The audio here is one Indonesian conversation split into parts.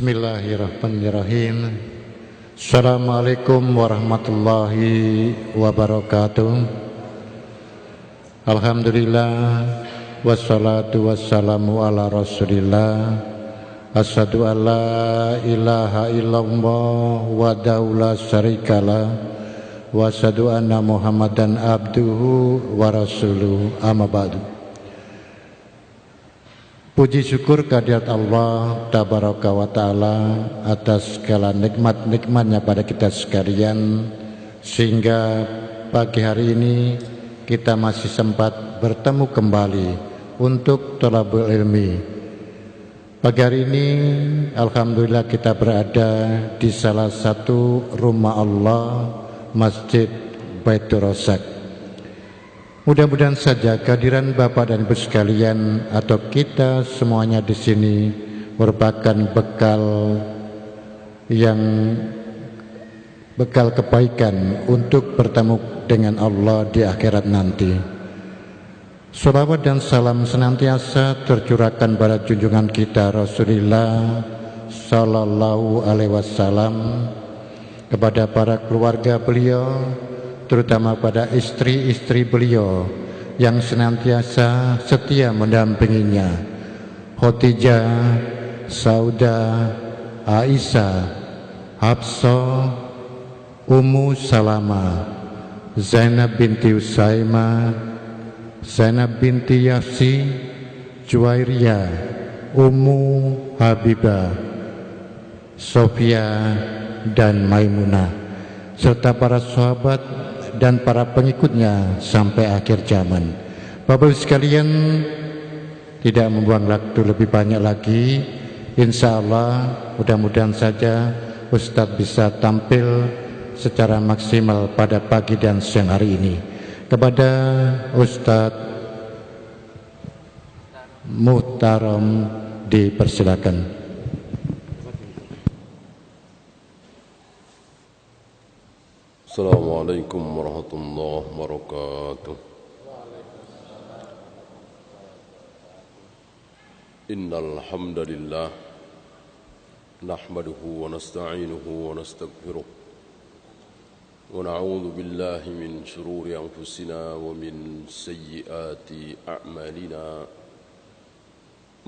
Bismillahirrahmanirrahim. Assalamualaikum warahmatullahi wabarakatuh. Alhamdulillah, wassalatu wassalamu ala rasulillah. Asyhadu an la ilaha illallah wahdahu la syarikalah, wa asyhadu anna Muhammadan abduhu wa rasuluhu, amma ba'du. Puji syukur kehadirat Allah Tabaraka wa Ta'ala atas segala nikmat-nikmatnya pada kita sekalian, sehingga pagi hari ini kita masih sempat bertemu kembali untuk thalabul ilmi. Pagi hari ini alhamdulillah kita berada di salah satu rumah Allah, Masjid Baitur Razak. Mudah-mudahan saja kehadiran Bapak dan Ibu sekalian atau kita semuanya di sini merupakan bekal kebaikan untuk bertemu dengan Allah di akhirat nanti. Shalawat dan salam senantiasa tercurahkan pada junjungan kita Rasulullah Sallallahu Alaihi Wasallam, kepada para keluarga beliau, terutama pada istri-istri beliau yang senantiasa setia mendampinginya, Khadijah, Saudah, Aisyah, Hafsah, Ummu Salamah, Zainab binti Usaimah, Zainab binti Yasi, Juwairiyah, Ummu Habibah, Sofia, dan Maimunah, serta para sahabat dan para pengikutnya sampai akhir zaman. Bapak-Ibu sekalian, tidak membuang waktu lebih banyak lagi, insya Allah mudah-mudahan saja Ustadz bisa tampil secara maksimal pada pagi dan siang hari ini. Kepada Ustadz Muhtaram dipersilakan. Assalamualaikum warahmatullahi wabarakatuh. Innal hamdalillah nahmaduhu wa nasta'inuhu wa nastaghfiruh wa na'udzu billahi min shururi anfusina wa min sayyiati a'malina.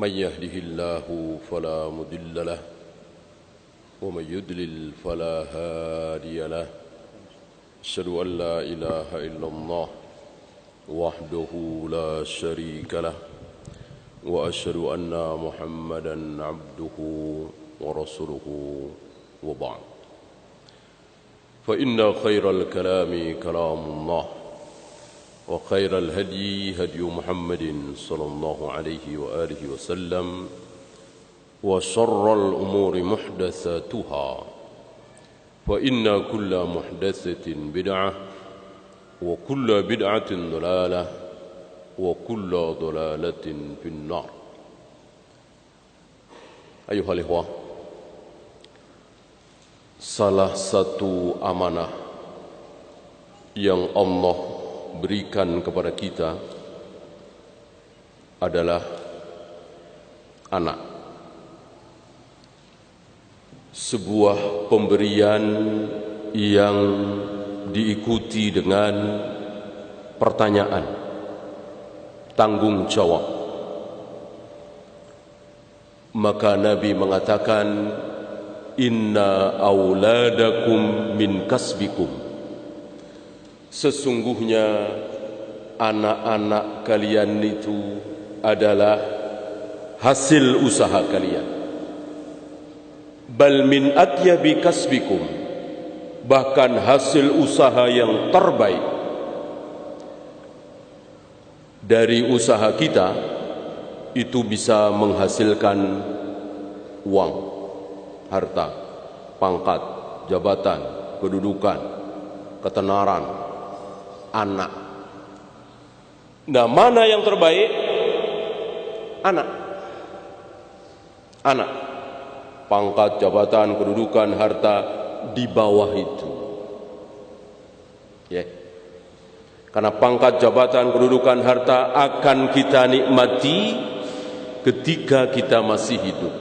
May yahdihillahu fala mudilla lahu wa may yudlil fala hadiya lahu. Asyhadu an la ilaha illallah wahdahu la syarika lah, wa asyhadu anna Muhammadan abduhu wa rasuluhu, wa ba'd. Fa inna khairal kalami kalamullah wa khairal hadyi hadyu Muhammadin sallallahu alaihi wa alihi wasallam, wa syarral umuri muhdatsatuha. فإن كل محدثة بدعة وكل بدعة ضلالة وكل ضلالة في النار. أيها الإخوة, salah satu amanah yang Allah berikan kepada kita adalah anak. Sebuah pemberian yang diikuti dengan pertanyaan, tanggung jawab. Maka Nabi mengatakan, inna auladakum min kasbikum. Sesungguhnya anak-anak kalian itu adalah hasil usaha kalian. Bal min atyabi kasbikum, bahkan hasil usaha yang terbaik. Dari usaha kita itu bisa menghasilkan uang, harta, pangkat, jabatan, kedudukan, ketenaran, anak. Nah, mana yang terbaik? Anak. Anak. Pangkat, jabatan, kedudukan, harta di bawah itu. Ya. Karena pangkat, jabatan, kedudukan, harta akan kita nikmati ketika kita masih hidup.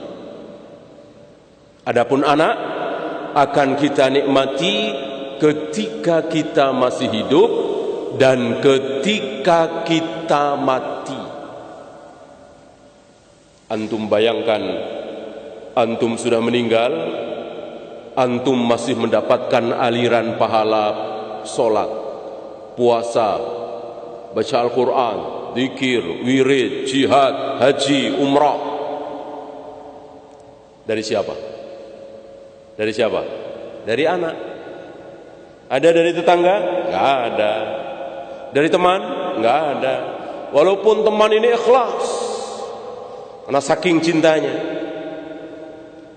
Adapun anak akan kita nikmati ketika kita masih hidup dan ketika kita mati. Antum bayangkan, antum sudah meninggal, antum masih mendapatkan aliran pahala solat, puasa, baca Al-Quran, zikir, wirid, jihad, haji, umrah. Dari siapa? Dari siapa? Dari anak. Ada dari tetangga? Enggak ada. Dari teman? Enggak ada. Walaupun teman ini ikhlas karena saking cintanya,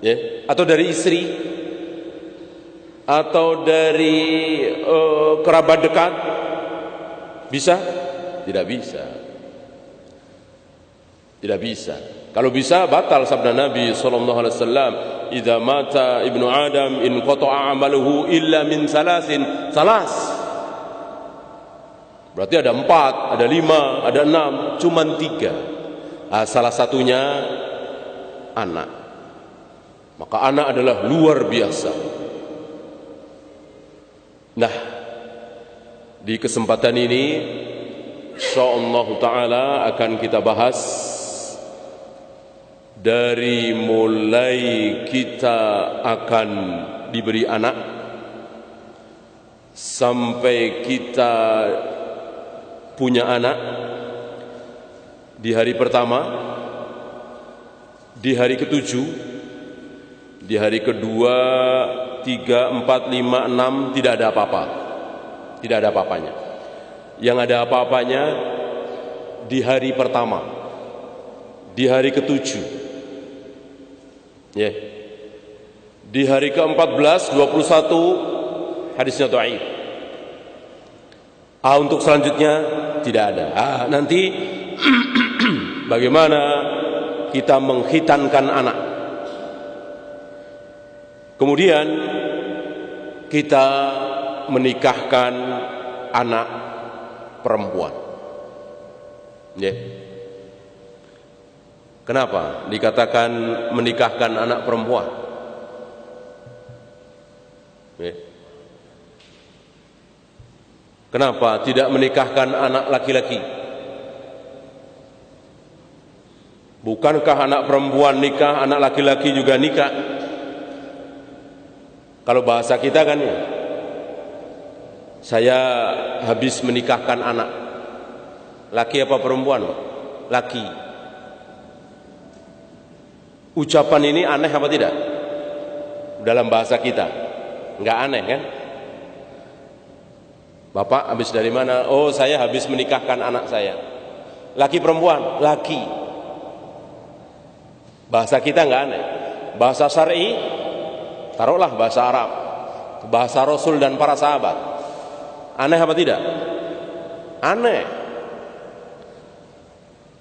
ya. Atau dari istri, atau dari kerabat dekat, bisa? Tidak bisa. Tidak bisa. Kalau bisa, batal sabda Nabi SAW, "Idza mata ibnu Adam in qata'a amaluhu illa min salasin." Salas. Berarti ada 4, ada 5, ada 6, cuman 3. Salah satunya anak. Maka anak adalah luar biasa. Nah, di kesempatan ini insyaallah taala akan kita bahas dari mulai kita akan diberi anak sampai kita punya anak, di hari pertama, di hari ke-7, di hari kedua, 3, 4, 5, 6 tidak ada apa-apa. Tidak ada apa-apanya. Yang ada apa-apanya di hari pertama, di hari ke-7, ya. Di hari ke-14, 21 hadisnya dhaif. Untuk selanjutnya tidak ada. Nanti bagaimana kita mengkhitankan anak. Kemudian kita menikahkan anak perempuan. Ya. Kenapa dikatakan menikahkan anak perempuan? Ya. Kenapa tidak menikahkan anak laki-laki? Bukankah anak perempuan nikah, anak laki-laki juga nikah? Kalau bahasa kita kan ya, saya habis menikahkan anak. Laki apa perempuan? Laki. Ucapan ini aneh apa tidak? Dalam bahasa kita enggak aneh kan? Bapak habis dari mana? Oh, saya habis menikahkan anak saya. Laki perempuan? Laki. Bahasa kita enggak aneh. Bahasa syar'i, taruhlah bahasa Arab, bahasa Rasul dan para sahabat. Aneh apa tidak? Aneh.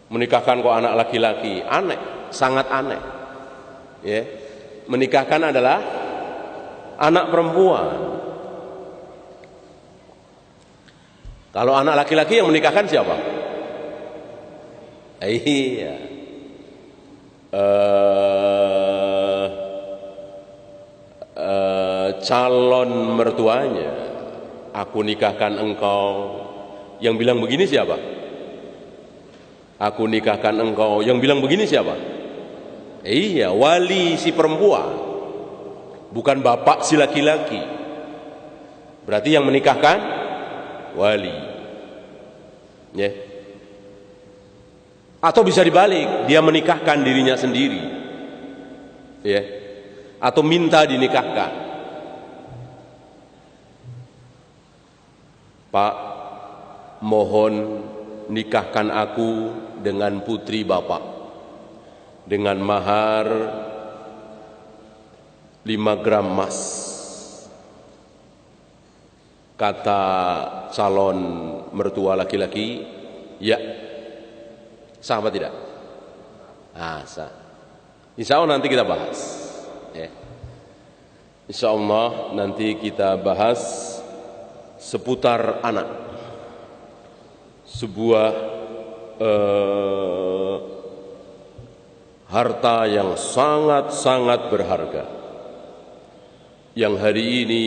Menikahkan kok anak laki-laki? Aneh, sangat aneh. Ya. Menikahkan adalah anak perempuan. Kalau anak laki-laki yang menikahkan siapa? Iya. Calon mertuanya. Aku nikahkan engkau. Yang bilang begini siapa? Aku nikahkan engkau. Yang bilang begini siapa? Iya, wali si perempuan. Bukan bapak si laki-laki. Berarti yang menikahkan wali. Ya. Atau bisa dibalik, dia menikahkan dirinya sendiri. Ya. Atau minta dinikahkan. Pak, mohon nikahkan aku dengan putri bapak dengan mahar 5 gram emas. Kata calon mertua laki-laki, ya. Sah apa tidak? Sah. Insya Allah nanti kita bahas. Ya. Insya Allah nanti kita bahas seputar anak. Sebuah harta yang sangat-sangat berharga. yang hari ini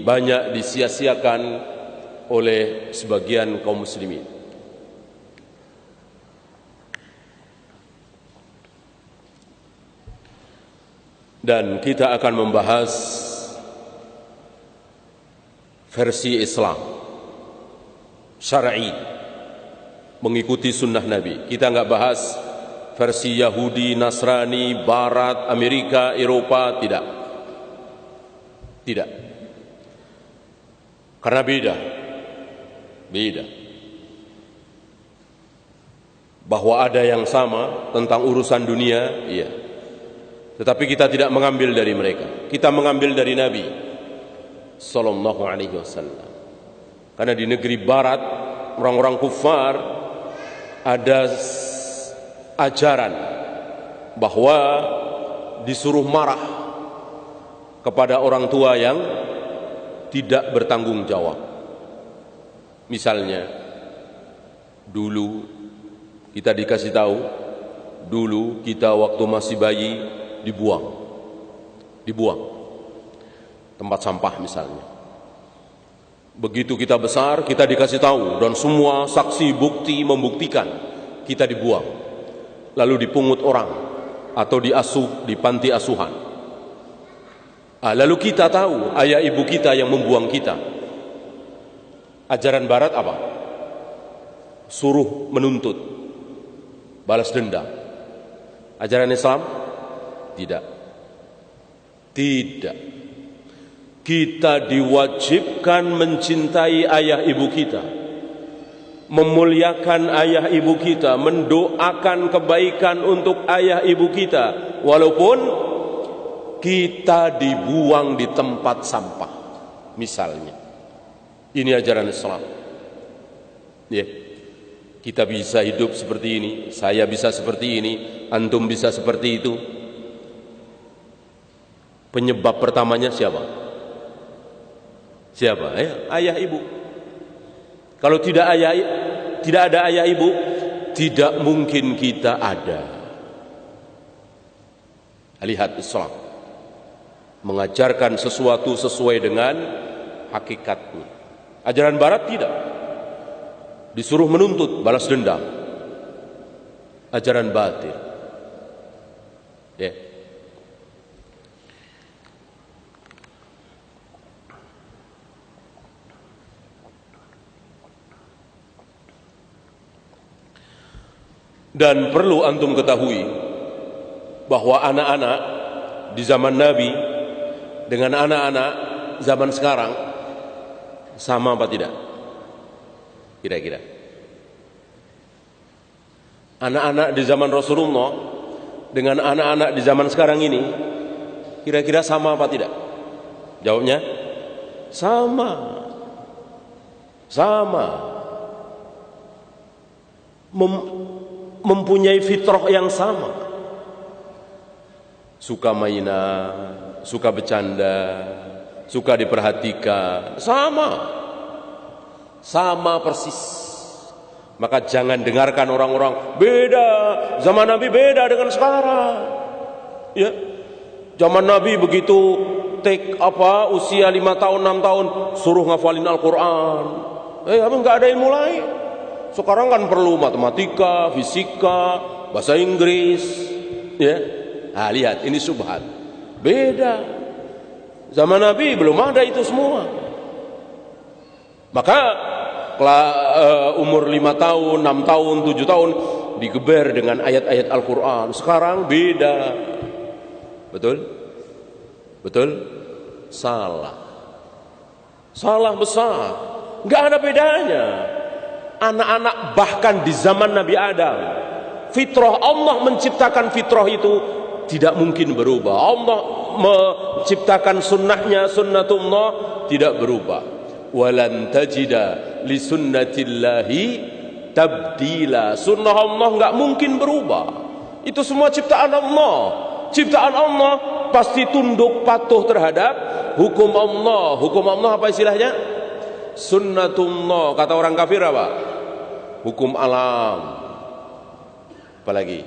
banyak disia-siakan oleh sebagian kaum muslimin. Dan kita akan membahas versi Islam syar'i, mengikuti sunnah Nabi. Kita enggak bahas versi Yahudi, Nasrani, Barat, Amerika, Eropa, tidak. Tidak. Karena beda. Bahwa ada yang sama tentang urusan dunia, iya. Tetapi kita tidak mengambil dari mereka. Kita mengambil dari Nabi sallallahu alaihi wasallam. Karena di negeri barat, orang-orang kufar ada ajaran bahwa disuruh marah kepada orang tua yang tidak bertanggung jawab. Misalnya, dulu kita dikasih tahu, dulu kita waktu masih bayi dibuang tempat sampah misalnya. Begitu kita besar, kita dikasih tahu dan semua saksi bukti membuktikan kita dibuang, lalu dipungut orang atau diasuh di panti asuhan. Lalu kita tahu ayah ibu kita yang membuang kita. Ajaran barat apa? Suruh menuntut, balas dendam. Ajaran Islam tidak. Kita diwajibkan mencintai ayah ibu kita, memuliakan ayah ibu kita, mendoakan kebaikan untuk ayah ibu kita, walaupun kita dibuang di tempat sampah misalnya. Ini ajaran Islam. Ya. Kita bisa hidup seperti ini, saya bisa seperti ini, antum bisa seperti itu. Penyebab pertamanya siapa? Siapa? Ayah ibu. Kalau tidak ada ayah ibu, tidak mungkin kita ada. Lihat Islam mengajarkan sesuatu sesuai dengan hakikatnya. Ajaran barat tidak. Disuruh menuntut, balas dendam. Ajaran batil. Ya. Dan perlu antum ketahui bahwa anak-anak di zaman Nabi dengan anak-anak zaman sekarang sama apa tidak? Kira-kira anak-anak di zaman Rasulullah dengan anak-anak di zaman sekarang ini kira-kira sama apa tidak? Jawabnya sama. Mempunyai fitrah yang sama, suka mainan, suka bercanda, suka diperhatikan, sama persis. Maka jangan dengarkan orang-orang beda, zaman Nabi beda dengan sekarang. Ya, zaman Nabi begitu usia 5 tahun 6 tahun suruh ngafalin Al-Quran, nggak ada ilmu lain. Sekarang kan perlu matematika, fisika, bahasa Inggris, ya. Lihat, ini subhat. Beda. Zaman Nabi belum ada itu semua. Maka umur 5 tahun, 6 tahun, 7 tahun digeber dengan ayat-ayat Al-Quran. Sekarang beda. Betul? Salah besar. Nggak ada bedanya. Anak-anak bahkan di zaman Nabi Adam, fitrah Allah menciptakan fitrah itu tidak mungkin berubah. Allah menciptakan sunnahnya, sunnatullah tidak berubah. Walan tajida li sunnatillahi tabdila. Sunnah Allah enggak mungkin berubah. Itu semua ciptaan Allah. Ciptaan Allah pasti tunduk patuh terhadap hukum Allah. Hukum Allah apa istilahnya? Sunnatullah. Kata orang kafir apa? Hukum alam, apalagi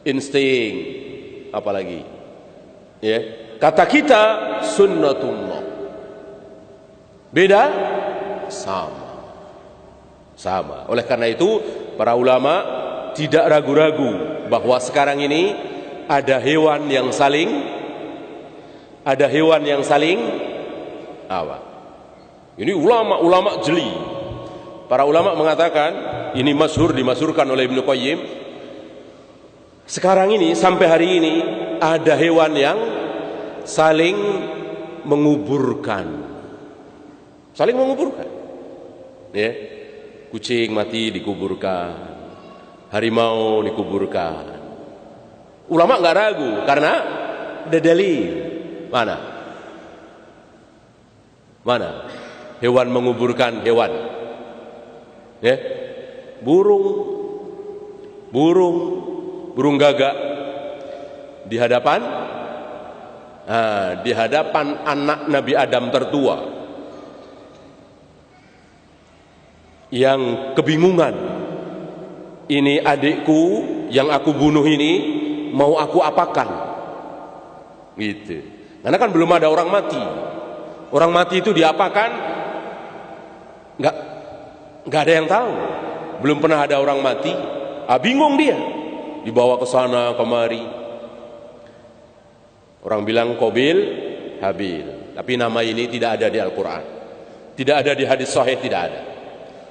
insting, apalagi ya. Kata kita sunnatullah. Beda? Sama. Oleh karena itu para ulama tidak ragu-ragu bahwa sekarang ini ada hewan yang saling apa? Ini ulama jeli. Para ulama mengatakan, ini dimasyhurkan oleh Ibnu Qayyim, sekarang ini sampai hari ini ada hewan yang saling menguburkan. Ya. Kucing mati dikuburkan, harimau dikuburkan. Ulama nggak ragu karena ada dalil. Mana hewan menguburkan hewan? Ya, burung gagak di hadapan anak Nabi Adam tertua yang kebingungan, ini adikku yang aku bunuh ini mau aku apakan, gitu. Karena kan belum ada orang mati. Orang mati itu diapakan? Nggak ada yang tahu. Belum pernah ada orang mati. Bingung dia, dibawa ke sana kemari. Orang bilang Qabil, Habil, tapi nama ini tidak ada di Al-Quran, tidak ada di hadis sahih, tidak ada.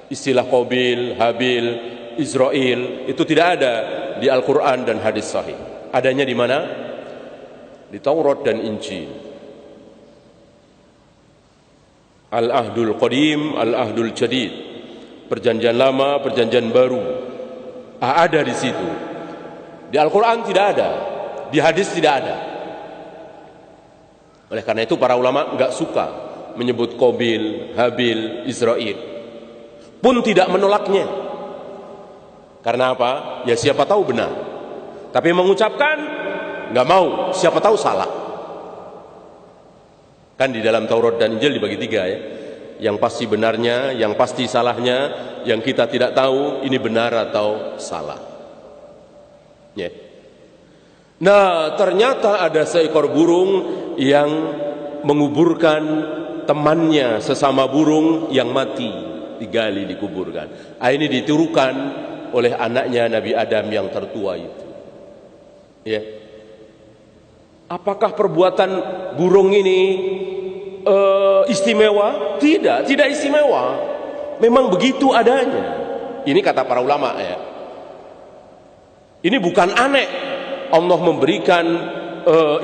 Istilah Qabil, Habil, Israel itu tidak ada di Al-Quran dan hadis sahih. Adanya di mana? Di Taurat dan Injil. Al-Ahdul Qadim, Al-Ahdul Jadid, perjanjian lama, perjanjian baru, ada di situ. Di Al-Quran tidak ada, di hadis tidak ada. Oleh karena itu para ulama enggak suka menyebut Qabil, Habil, Israel, pun tidak menolaknya. Karena apa? Ya siapa tahu benar. Tapi mengucapkan nggak mau, siapa tahu salah. Kan di dalam Taurat dan Injil dibagi 3 ya. Yang pasti benarnya, yang pasti salahnya, yang kita tidak tahu ini benar atau salah. Ya. Nah, ternyata ada seekor burung yang menguburkan temannya sesama burung yang mati, digali, dikuburkan. Ini ditirukan oleh anaknya Nabi Adam yang tertua itu. Ya. Apakah perbuatan burung ini istimewa? Tidak istimewa. Memang begitu adanya. Ini kata para ulama ya. Ini bukan aneh Allah memberikan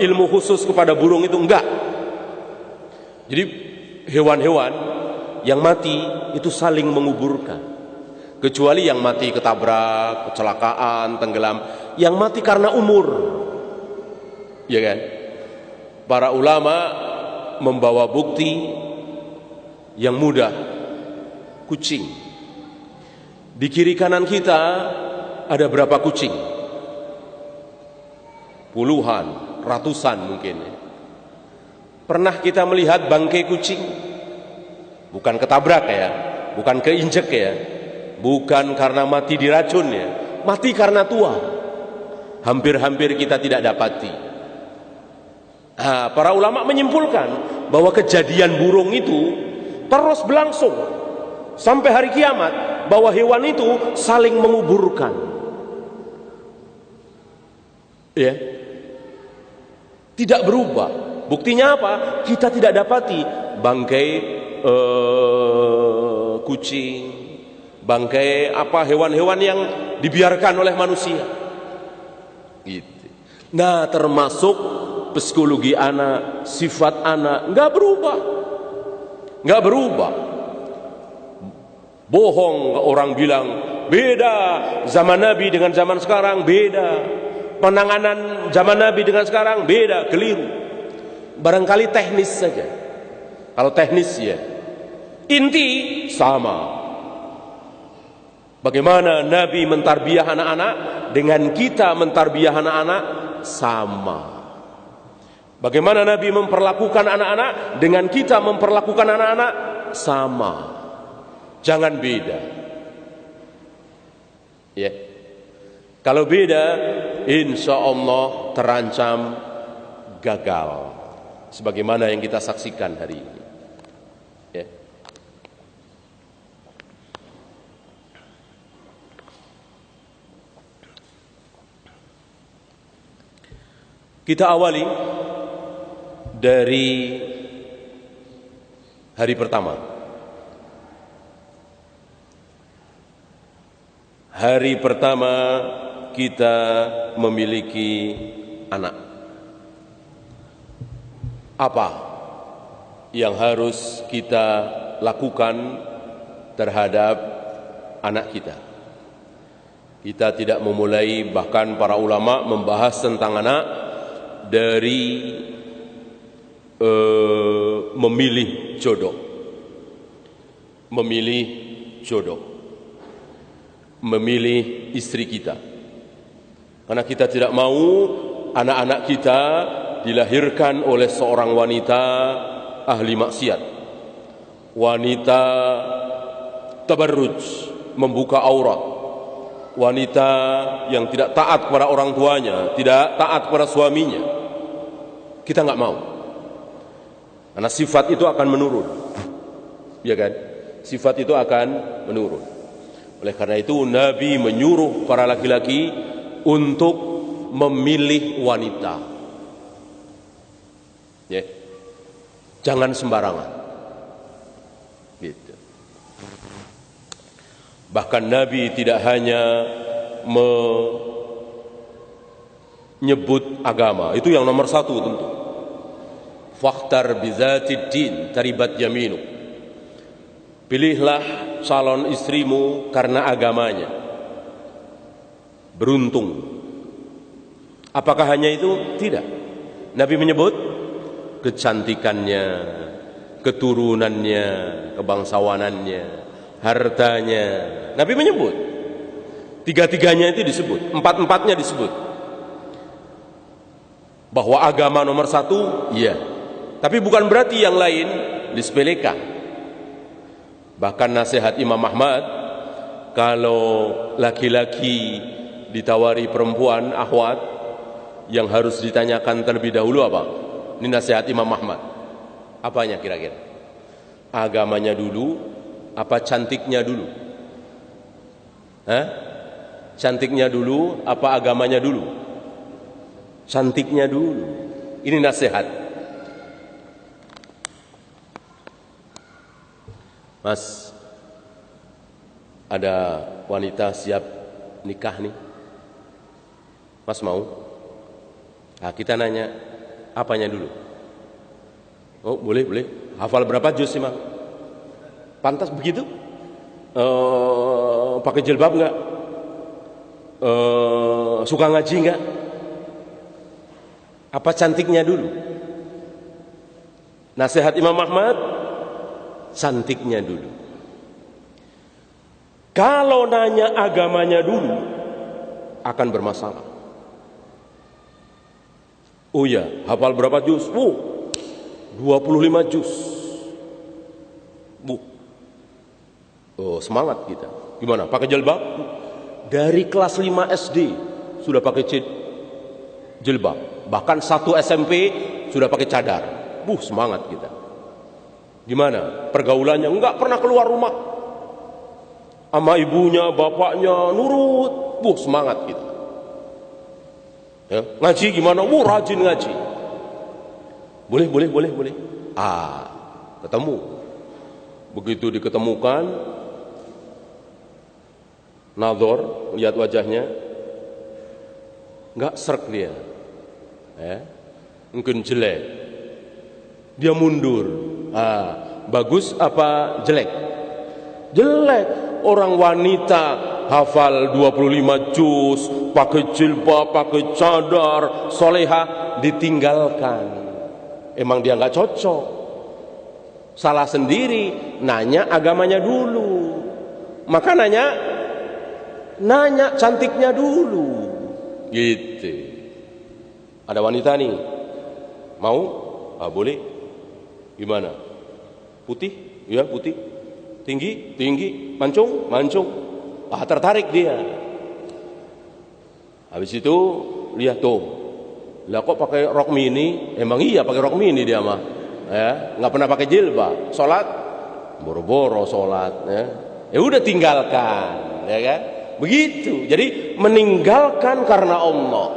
ilmu khusus kepada burung itu, enggak. Jadi hewan-hewan yang mati itu saling menguburkan. Kecuali yang mati ketabrak, kecelakaan, tenggelam, yang mati karena umur. Ya kan? Para ulama membawa bukti yang mudah. Kucing. Di kiri kanan kita ada berapa kucing? Puluhan, ratusan mungkin. Pernah kita melihat bangkai kucing? Bukan ketabrak ya, bukan keinjek ya, bukan karena mati diracun ya, mati karena tua. Hampir-hampir kita tidak dapati. Para ulama menyimpulkan bahwa kejadian burung itu terus berlangsung sampai hari kiamat, bahwa hewan itu saling menguburkan. Ya. Tidak berubah. Buktinya apa? Kita tidak dapati bangkai kucing, bangkai apa hewan-hewan yang dibiarkan oleh manusia. Gitu. Nah, termasuk psikologi anak, sifat anak nggak berubah. Bohong orang bilang beda zaman Nabi dengan zaman sekarang, beda. Penanganan zaman Nabi dengan sekarang beda, keliru. Barangkali teknis saja. Kalau teknis ya, inti sama. Bagaimana Nabi mentarbiyah anak-anak dengan kita mentarbiyah anak-anak sama. Bagaimana Nabi memperlakukan anak-anak dengan kita memperlakukan anak-anak sama. Jangan beda. Ya. Kalau beda, insya Allah terancam gagal. sebagaimana yang kita saksikan hari ini. Ya. Kita awali dari hari pertama. Hari pertama kita memiliki anak. Apa yang harus kita lakukan terhadap anak kita? Kita tidak memulai, bahkan para ulama membahas tentang anak dari memilih jodoh, memilih istri kita. Karena kita tidak mau anak-anak kita dilahirkan oleh seorang wanita ahli maksiat, wanita tabarruj, membuka aurat, wanita yang tidak taat kepada orang tuanya, tidak taat kepada suaminya. Kita nggak mau, karena sifat itu akan menurun, ya kan? Sifat itu akan menurun. Oleh karena itu Nabi menyuruh para laki-laki untuk memilih wanita. Ya. Jangan sembarangan. Gitu. Bahkan Nabi tidak hanya menyebut agama, itu yang nomor satu tentu. Fakhtar bizatid din taribat yaminu. Pilihlah calon istrimu karena agamanya. Beruntung. Apakah hanya itu? Tidak. Nabi menyebut kecantikannya, keturunannya, kebangsawanannya, hartanya. Nabi menyebut. Tiga-tiganya itu disebut, empat-empatnya disebut. Bahwa agama nomor satu, iya. Tapi bukan berarti yang lain disepelekan. Bahkan nasihat Imam Ahmad, kalau laki-laki ditawari perempuan, akhwat, yang harus ditanyakan terlebih dahulu apa? Ini nasihat Imam Ahmad. Apanya kira-kira? Agamanya dulu, apa cantiknya dulu? Hah? Cantiknya dulu, apa agamanya dulu? Cantiknya dulu. Ini nasihat. Mas, ada wanita siap nikah nih. Mas mau? Nah, kita nanya, apanya dulu? Oh, boleh. Hafal berapa juz sih, Mang? Pantas begitu? Pakai jilbab enggak? Suka ngaji enggak? Apa cantiknya dulu? Nasihat Imam Ahmad, cantiknya dulu. Kalau nanya agamanya dulu, akan bermasalah. Oh ya, hafal berapa juz? 25 juz. Oh, semangat kita. Gimana? Pakai jilbab? Dari kelas 5 SD sudah pakai jilbab. Bahkan 1 SMP sudah pakai cadar. Semangat kita. Gimana? Pergaulannya enggak pernah keluar rumah. Sama ibunya, bapaknya nurut. Semangat kita. Ya, ngaji gimana? Rajin ngaji. Boleh. Ketemu. Begitu diketemukan, nazar, lihat wajahnya, enggak srek dia. Mungkin jelek. Dia mundur. Bagus apa jelek? Jelek. Orang wanita hafal 25 juz, pakai jilbab, pakai cadar, solehah, ditinggalkan. Emang dia nggak cocok. Salah sendiri, nanya agamanya dulu. Maka nanya cantiknya dulu. Gitu. Ada wanita nih, mau? Boleh. Gimana? Putih? Ya, putih. Tinggi? Mancung? Tertarik dia. Habis itu lihat tuh, Lah kok pakai rok mini? Emang iya pakai rok mini dia mah. Ya, nggak pernah pakai jilbab. Salat boro-boro salat, ya. Ya udah tinggalkan, ya kan? Begitu. Jadi meninggalkan karena Allah.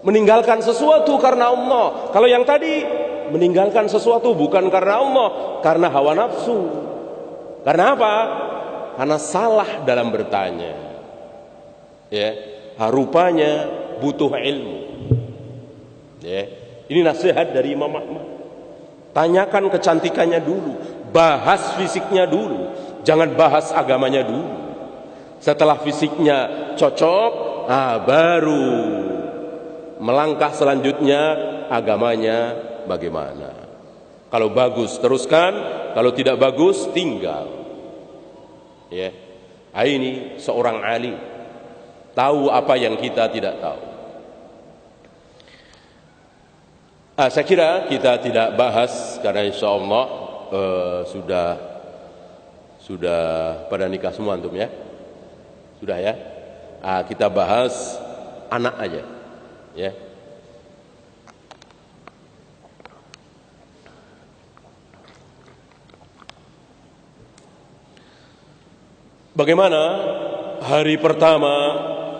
Meninggalkan sesuatu karena Allah. Kalau yang tadi meninggalkan sesuatu bukan karena Allah, karena hawa nafsu. Karena apa? Karena salah dalam bertanya. Ya, rupanya butuh ilmu. Ya, ini nasihat dari Imam Ahmad. Tanyakan kecantikannya dulu, bahas fisiknya dulu, jangan bahas agamanya dulu. Setelah fisiknya cocok, baru melangkah selanjutnya agamanya bagaimana. Kalau bagus teruskan, kalau tidak bagus tinggal. Ya, ini seorang alim tahu apa yang kita tidak tahu. Saya kira kita tidak bahas karena insya Allah sudah pada nikah semua antum ya, sudah ya. Kita bahas anak aja, ya. Bagaimana hari pertama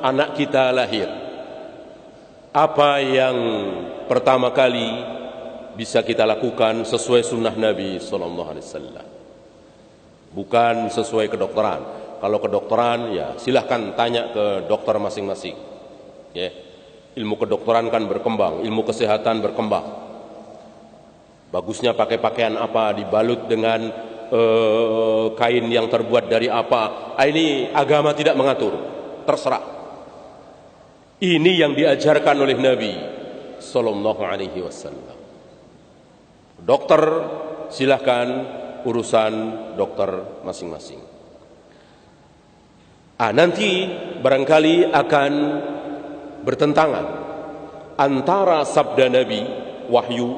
anak kita lahir? Apa yang pertama kali bisa kita lakukan sesuai sunnah Nabi Sallallahu Alaihi Wasallam? Bukan sesuai kedokteran. Kalau kedokteran ya silahkan tanya ke dokter masing-masing. Ya, ilmu kedokteran kan berkembang, ilmu kesehatan berkembang. Bagusnya pakai pakaian apa, dibalut dengan kain yang terbuat dari apa? Ini agama tidak mengatur, terserah. Ini yang diajarkan oleh Nabi Sallallahu Alaihi Wasallam. Dokter silahkan urusan dokter masing-masing. Nanti barangkali akan bertentangan antara sabda Nabi wahyu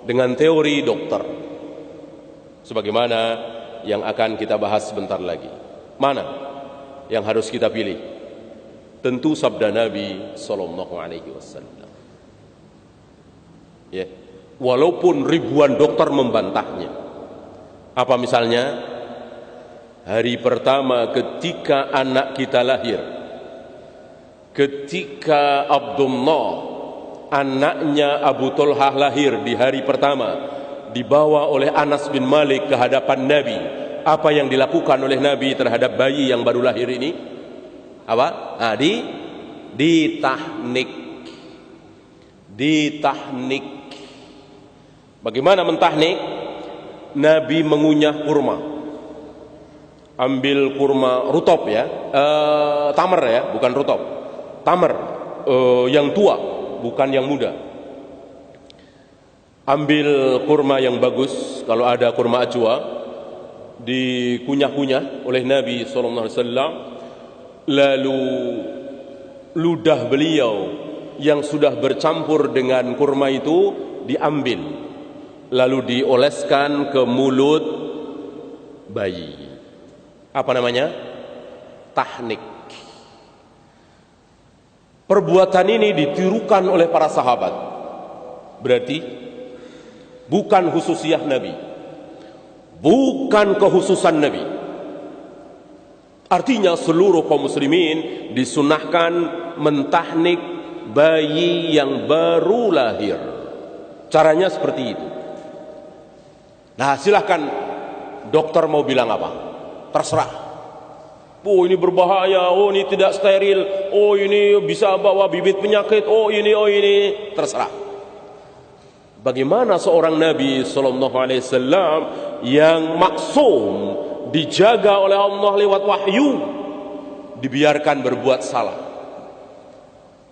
dengan teori dokter. Sebagaimana yang akan kita bahas sebentar lagi. Mana yang harus kita pilih? Tentu sabda Nabi Sallallahu Alaihi Wasallam. Ya, walaupun ribuan dokter membantahnya. Apa misalnya? Hari pertama ketika anak kita lahir, ketika Abdullah anaknya Abu Talhah lahir di hari pertama, dibawa oleh Anas bin Malik ke hadapan Nabi. Apa yang dilakukan oleh Nabi terhadap bayi yang baru lahir ini? Apa? Ditahnik. Bagaimana mentahnik? Nabi mengunyah kurma. Ambil kurma rutop ya, tamer ya, bukan rutop. Tamer yang tua, bukan yang muda. Ambil kurma yang bagus, kalau ada kurma ajwa, dikunyah-kunyah oleh Nabi SAW. Lalu ludah beliau yang sudah bercampur dengan kurma itu diambil, lalu dioleskan ke mulut bayi. Apa namanya? Tahnik. Perbuatan ini ditirukan oleh para sahabat. Berarti bukan khususiyah Nabi, bukan kekhususan Nabi. Artinya seluruh kaum muslimin disunahkan mentahnik bayi yang baru lahir. Caranya seperti itu. Nah, silahkan dokter mau bilang apa, terserah. Oh ini berbahaya, oh ini tidak steril, oh ini bisa bawa bibit penyakit, oh ini, terserah. Bagaimana seorang Nabi Sallallahu Alaihi Wasallam yang maksum, dijaga oleh Allah lewat wahyu, dibiarkan berbuat salah?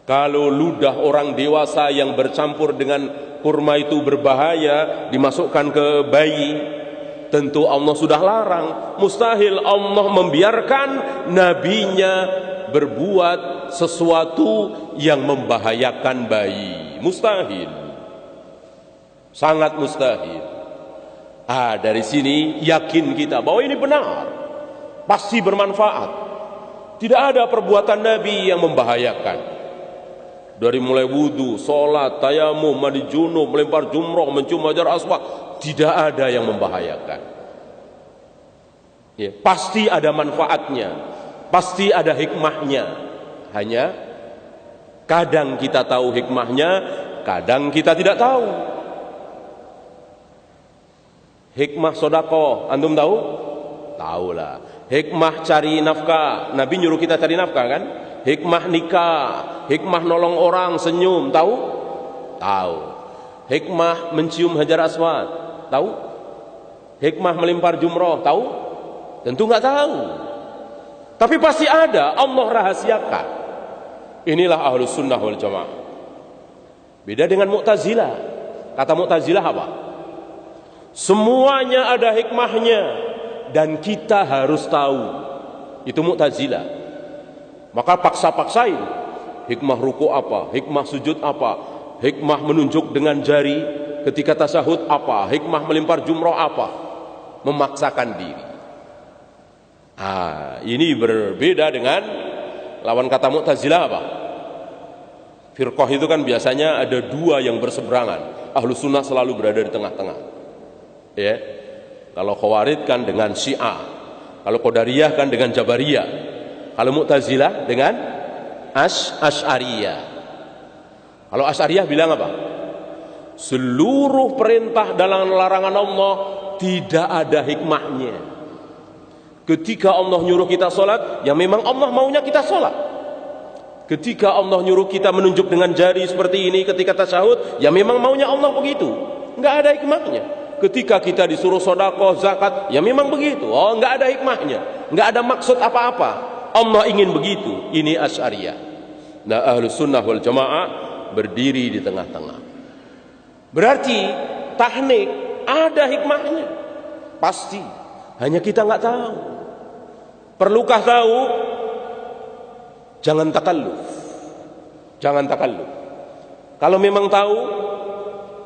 Kalau ludah orang dewasa yang bercampur dengan kurma itu berbahaya dimasukkan ke bayi, tentu Allah sudah larang. Mustahil Allah membiarkan nabinya berbuat sesuatu yang membahayakan bayi. Mustahil, sangat mustahil. Dari sini yakin kita bahwa ini benar, pasti bermanfaat. Tidak ada perbuatan Nabi yang membahayakan. Dari mulai wudu, sholat, tayamum, mandi junub, melempar jumroh, mencium hajar aswad, tidak ada yang membahayakan. Ya, pasti ada manfaatnya, pasti ada hikmahnya. Hanya kadang kita tahu hikmahnya, kadang kita tidak tahu. Hikmah sedekah, antum tahu? Tahu lah. Hikmah cari nafkah, Nabi nyuruh kita cari nafkah kan? Hikmah nikah, hikmah nolong orang, senyum, tahu? Tahu. Hikmah mencium hajar aswad, tahu? Hikmah melempar jumroh, tahu? Tentu nggak tahu. Tapi pasti ada, Allah rahasiakan. Inilah ahlus sunnah wal jamaah. Beda dengan Mu'tazilah. Kata Mu'tazilah apa? Semuanya ada hikmahnya dan kita harus tahu. Itu Mu'tazilah. Maka paksa-paksain. Hikmah ruku apa? Hikmah sujud apa? Hikmah menunjuk dengan jari ketika tasyahud apa? Hikmah melempar jumroh apa? Memaksakan diri. Ini berbeda dengan lawan kata Mu'tazilah apa? Firqah itu kan biasanya ada dua yang berseberangan. Ahlus sunnah selalu berada di tengah-tengah. Ya. Kalau Khawarij kan dengan Syiah. Kalau Qadariyah kan dengan Jabariyah. Kalau Mu'tazilah dengan Asy'ariyah. Kalau Asy'ariyah bilang apa? Seluruh perintah dalam larangan Allah tidak ada hikmahnya. Ketika Allah nyuruh kita sholat, ya memang Allah maunya kita sholat. Ketika Allah nyuruh kita menunjuk dengan jari seperti ini ketika tasyahud, ya memang maunya Allah begitu. Enggak ada hikmahnya. Ketika kita disuruh sedekah, zakat, ya memang begitu. Oh, enggak ada hikmahnya. Enggak ada maksud apa-apa. Allah ingin begitu. Ini Asy'ariyah. Nah, ahlus sunnah wal jamaah berdiri di tengah-tengah. Berarti tahnik ada hikmahnya. Pasti. Hanya kita nggak tahu. Perlukah tahu? Jangan takalluf. Jangan takalluf. Kalau memang tahu,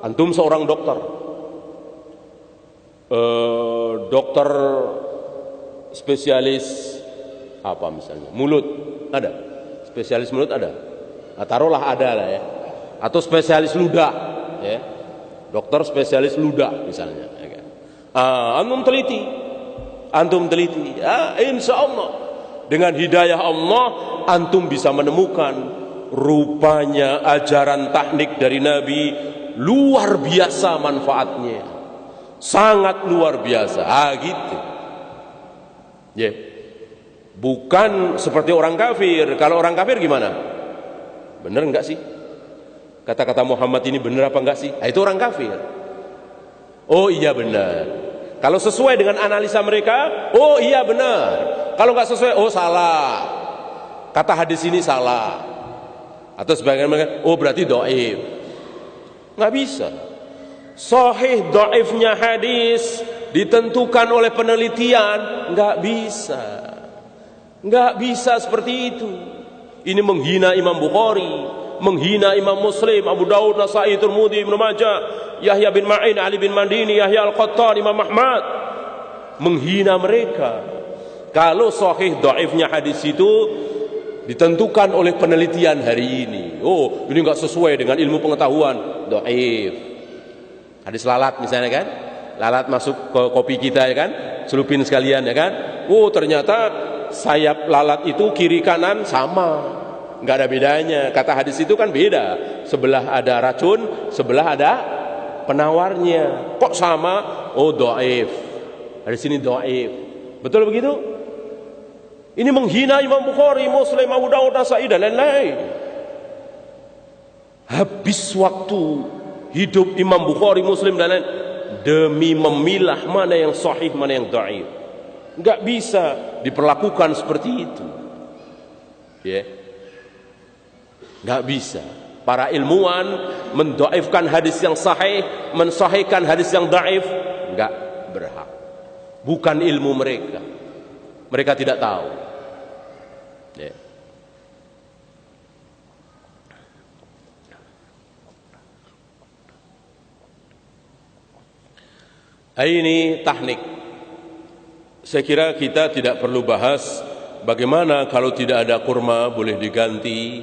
antum seorang dokter. Dokter spesialis apa misalnya? Mulut ada. Spesialis mulut ada. Taruhlah ada lah ya. Atau spesialis ludah, ya. Dokter spesialis ludah misalnya, ya kan? Antum teliti. Insya Allah dengan hidayah Allah antum bisa menemukan rupanya ajaran tahnik dari Nabi luar biasa manfaatnya. Sangat luar biasa. Gitu. Ya. Bukan seperti orang kafir. Kalau orang kafir gimana? Benar enggak sih? Kata-kata Muhammad ini benar apa enggak sih? Itu orang kafir. Oh iya benar. Kalau sesuai dengan analisa mereka, oh iya benar. Kalau enggak sesuai, oh salah. Kata hadis ini salah. Atau sebagian mereka, oh berarti dhaif. Enggak bisa. Sahih dhaifnya hadis ditentukan oleh penelitian, enggak bisa. Enggak bisa seperti itu. Ini menghina Imam Bukhari, menghina Imam Muslim, Abu Daud, Nasai, Tirmidzi, Ibnu Majah, Yahya bin Ma'in, Ali bin Madini, Yahya Al-Qattan, Imam Ahmad. Menghina mereka. Kalau sahih dhaifnya hadis itu ditentukan oleh penelitian hari ini. Oh, ini enggak sesuai dengan ilmu pengetahuan, dhaif. Hadis lalat misalnya kan? Lalat masuk ke kopi kita ya kan? Celupin sekalian ya kan? Oh, ternyata sayap lalat itu kiri kanan sama, nggak ada bedanya. Kata hadis itu kan beda, sebelah ada racun, sebelah ada penawarnya. Kok sama? Oh dhaif. Dari sini dhaif. Betul begitu? Ini menghina Imam Bukhari, Muslim, Abu Daud, Nasai dan lain-lain. Habis waktu hidup Imam Bukhari, Muslim dan lain demi memilah mana yang sahih, mana yang dhaif. Enggak bisa diperlakukan seperti itu. Ya. Enggak bisa. Para ilmuwan mendhaifkan hadis yang sahih, mensahihkan hadis yang dhaif, enggak berhak. Bukan ilmu mereka. Mereka tidak tahu. Ya. Ini tahnik. Saya kira kita tidak perlu bahas bagaimana kalau tidak ada kurma boleh diganti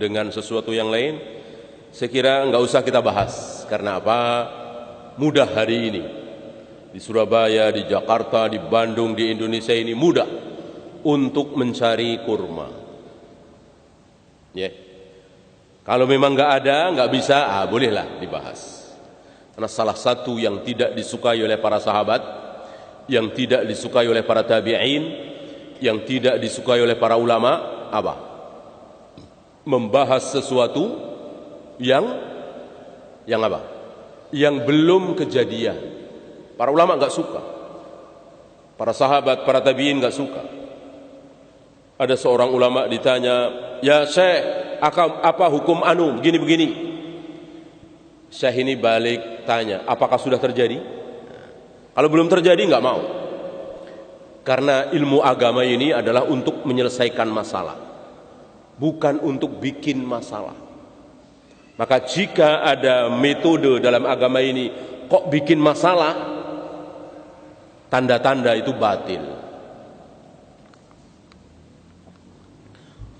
dengan sesuatu yang lain, saya kira nggak usah kita bahas. Karena apa? Mudah hari ini di Surabaya, di Jakarta, di Bandung, di Indonesia ini mudah untuk mencari kurma. Ya. Kalau memang nggak ada, nggak bisa, bolehlah dibahas. Karena salah satu yang tidak disukai oleh para sahabat, yang tidak disukai oleh para tabi'in, yang tidak disukai oleh para ulama, apa? Membahas sesuatu yang apa? Yang belum kejadian. Para ulama nggak suka, para sahabat, para tabi'in nggak suka. Ada seorang ulama ditanya, ya Syekh, apa hukum begini-begini? Syekh ini balik tanya, apakah sudah terjadi? Kalau belum terjadi nggak mau. Karena ilmu agama ini adalah untuk menyelesaikan masalah, bukan untuk bikin masalah. Maka jika ada metode dalam agama ini kok bikin masalah, tanda-tanda itu batil.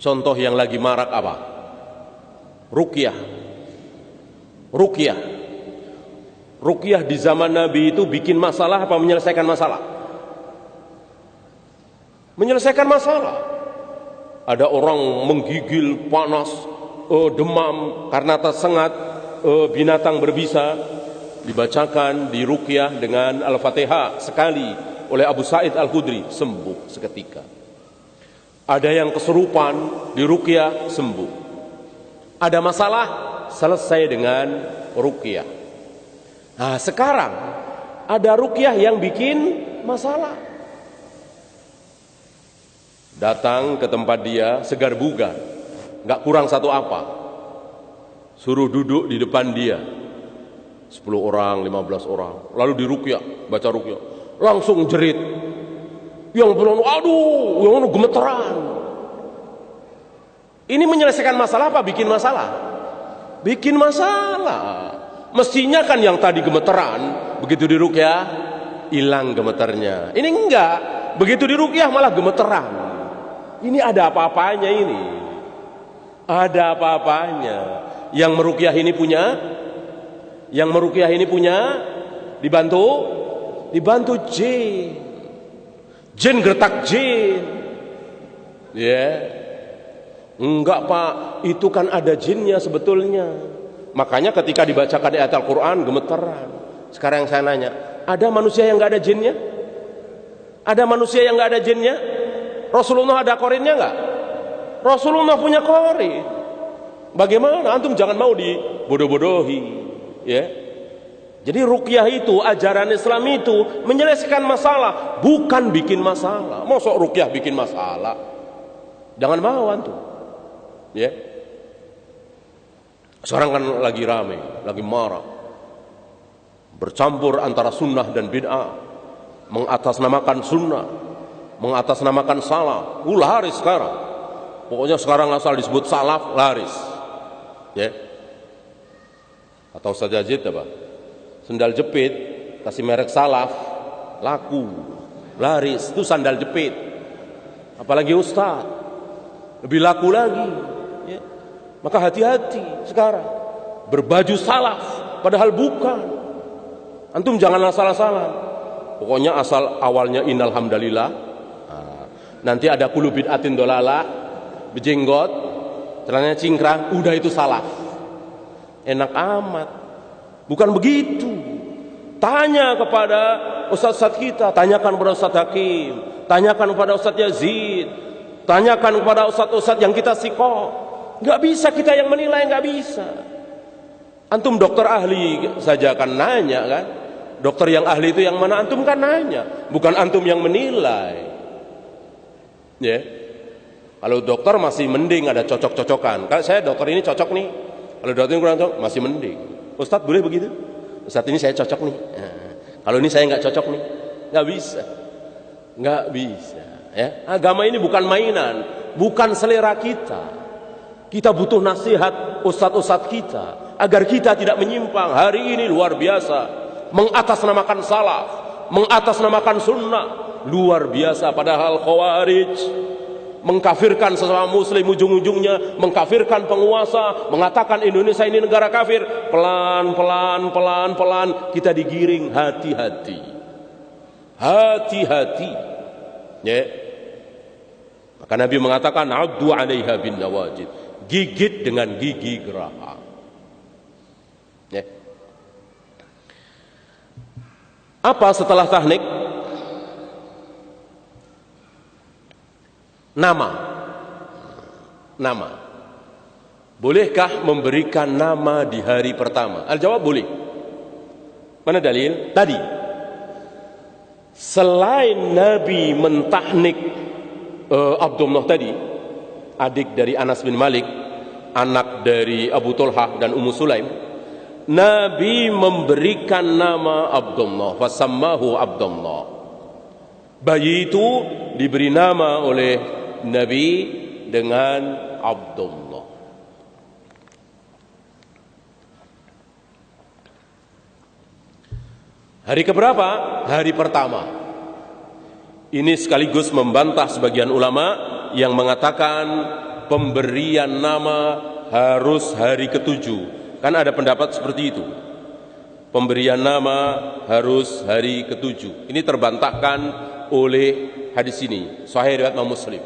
Contoh yang lagi marak apa? Ruqyah. Ruqyah di zaman Nabi itu bikin masalah apa menyelesaikan masalah? Menyelesaikan masalah. Ada orang menggigil, panas, demam karena tersengat binatang berbisa, dibacakan di ruqyah dengan Al-Fatihah sekali oleh Abu Sa'id Al-Khudri, sembuh seketika. Ada yang kesurupan di ruqyah, sembuh. Ada masalah, selesai dengan ruqyah. Nah, sekarang ada ruqyah yang bikin masalah. Datang ke tempat dia, segar bugar, nggak kurang satu apa. Suruh duduk di depan dia, 10 orang, 15 orang, lalu di ruqyah, baca ruqyah, langsung jerit. Yang belum, yang gemeteran. Ini menyelesaikan masalah apa bikin masalah? Bikin masalah. Mestinya kan yang tadi gemeteran, begitu di ruqyah hilang gemeternya. Ini enggak, begitu di ruqyah malah gemeteran. Ini ada apa-apanya ini? Ada apa-apanya? Yang meruqyah ini punya? Yang meruqyah ini punya? Dibantu jin. Jin gertak jin. Ya. Enggak Pak, itu kan ada jinnya sebetulnya. Makanya ketika dibacakan ayat Al-Quran gemeteran. Sekarang saya nanya, ada manusia yang enggak ada jinnya? Ada manusia yang enggak ada jinnya? Rasulullah ada korinnya enggak? Rasulullah punya korin. Bagaimana? Antum jangan mau dibodoh-bodohi. Ya. Jadi ruqyah itu, ajaran Islam itu menyelesaikan masalah, bukan bikin masalah. Masa ruqyah bikin masalah? Jangan mau antum. Ya. Sekarang kan lagi ramai, lagi marah. Bercampur antara sunnah dan bid'ah. Mengatasnamakan sunnah, mengatasnamakan salaf. Laris sekarang. Pokoknya sekarang asal disebut salaf, laris. Ya. Atau Ustaz Yazid apa? Sandal jepit, kasih merek salaf, laku, laris, itu sandal jepit. Apalagi ustaz, lebih laku lagi. Ya. Maka hati-hati sekarang, berbaju salaf, padahal bukan. Antum jangan asal-asalan. Pokoknya asal awalnya innal hamdalillah. Nanti ada qulu bid'atin dolalah, bejenggot, celananya cingkrang, udah itu salaf. Enak amat. Bukan begitu. Tanya kepada ustaz-ustaz kita, tanyakan kepada Ustaz Hakim, tanyakan kepada Ustaz Yazid, tanyakan kepada ustaz-ustaz yang kita siqah. Enggak bisa kita yang menilai, enggak bisa. Antum dokter ahli saja kan nanya kan? Dokter yang ahli itu yang mana? Antum kan nanya, bukan antum yang menilai. Ya. Kalau dokter masih mending ada cocok-cocokan. Kalau saya dokter ini cocok nih. Kalau dokter ini kurang cocok, masih mending. Ustadz boleh begitu? Ustadz ini saya cocok nih. Kalau ini saya nggak cocok nih, nggak bisa, nggak bisa. Ya, agama ini bukan mainan, bukan selera kita. Kita butuh nasihat ustadz-ustadz kita agar kita tidak menyimpang. Hari ini luar biasa, mengatasnamakan salaf, mengatasnamakan sunnah, luar biasa. Padahal khawarij mengkafirkan sesama muslim, ujung-ujungnya mengkafirkan penguasa, mengatakan Indonesia ini negara kafir. Pelan-pelan kita digiring. Hati-hati. Hati-hati. Ya. Maka Nabi mengatakan addu 'alaiha bin nawajid. Gigit dengan gigi geraham. Ya. Apa setelah tahnik? Nama. Bolehkah memberikan nama di hari pertama? Al-jawab boleh. Mana dalil? Tadi. Selain Nabi mentahnik Abdullah tadi, adik dari Anas bin Malik, anak dari Abu Talhah dan Ummu Sulaim, Nabi memberikan nama Abdullah, fasammahu Abdullah. Bayi itu diberi nama oleh Nabi dengan Abdullah. Hari keberapa? Hari pertama. Ini sekaligus membantah sebagian ulama yang mengatakan pemberian nama harus hari ketujuh. Kan ada pendapat seperti itu. Pemberian nama harus hari ketujuh. Ini terbantahkan oleh hadis ini. Sahih riwayat Imam Muslim.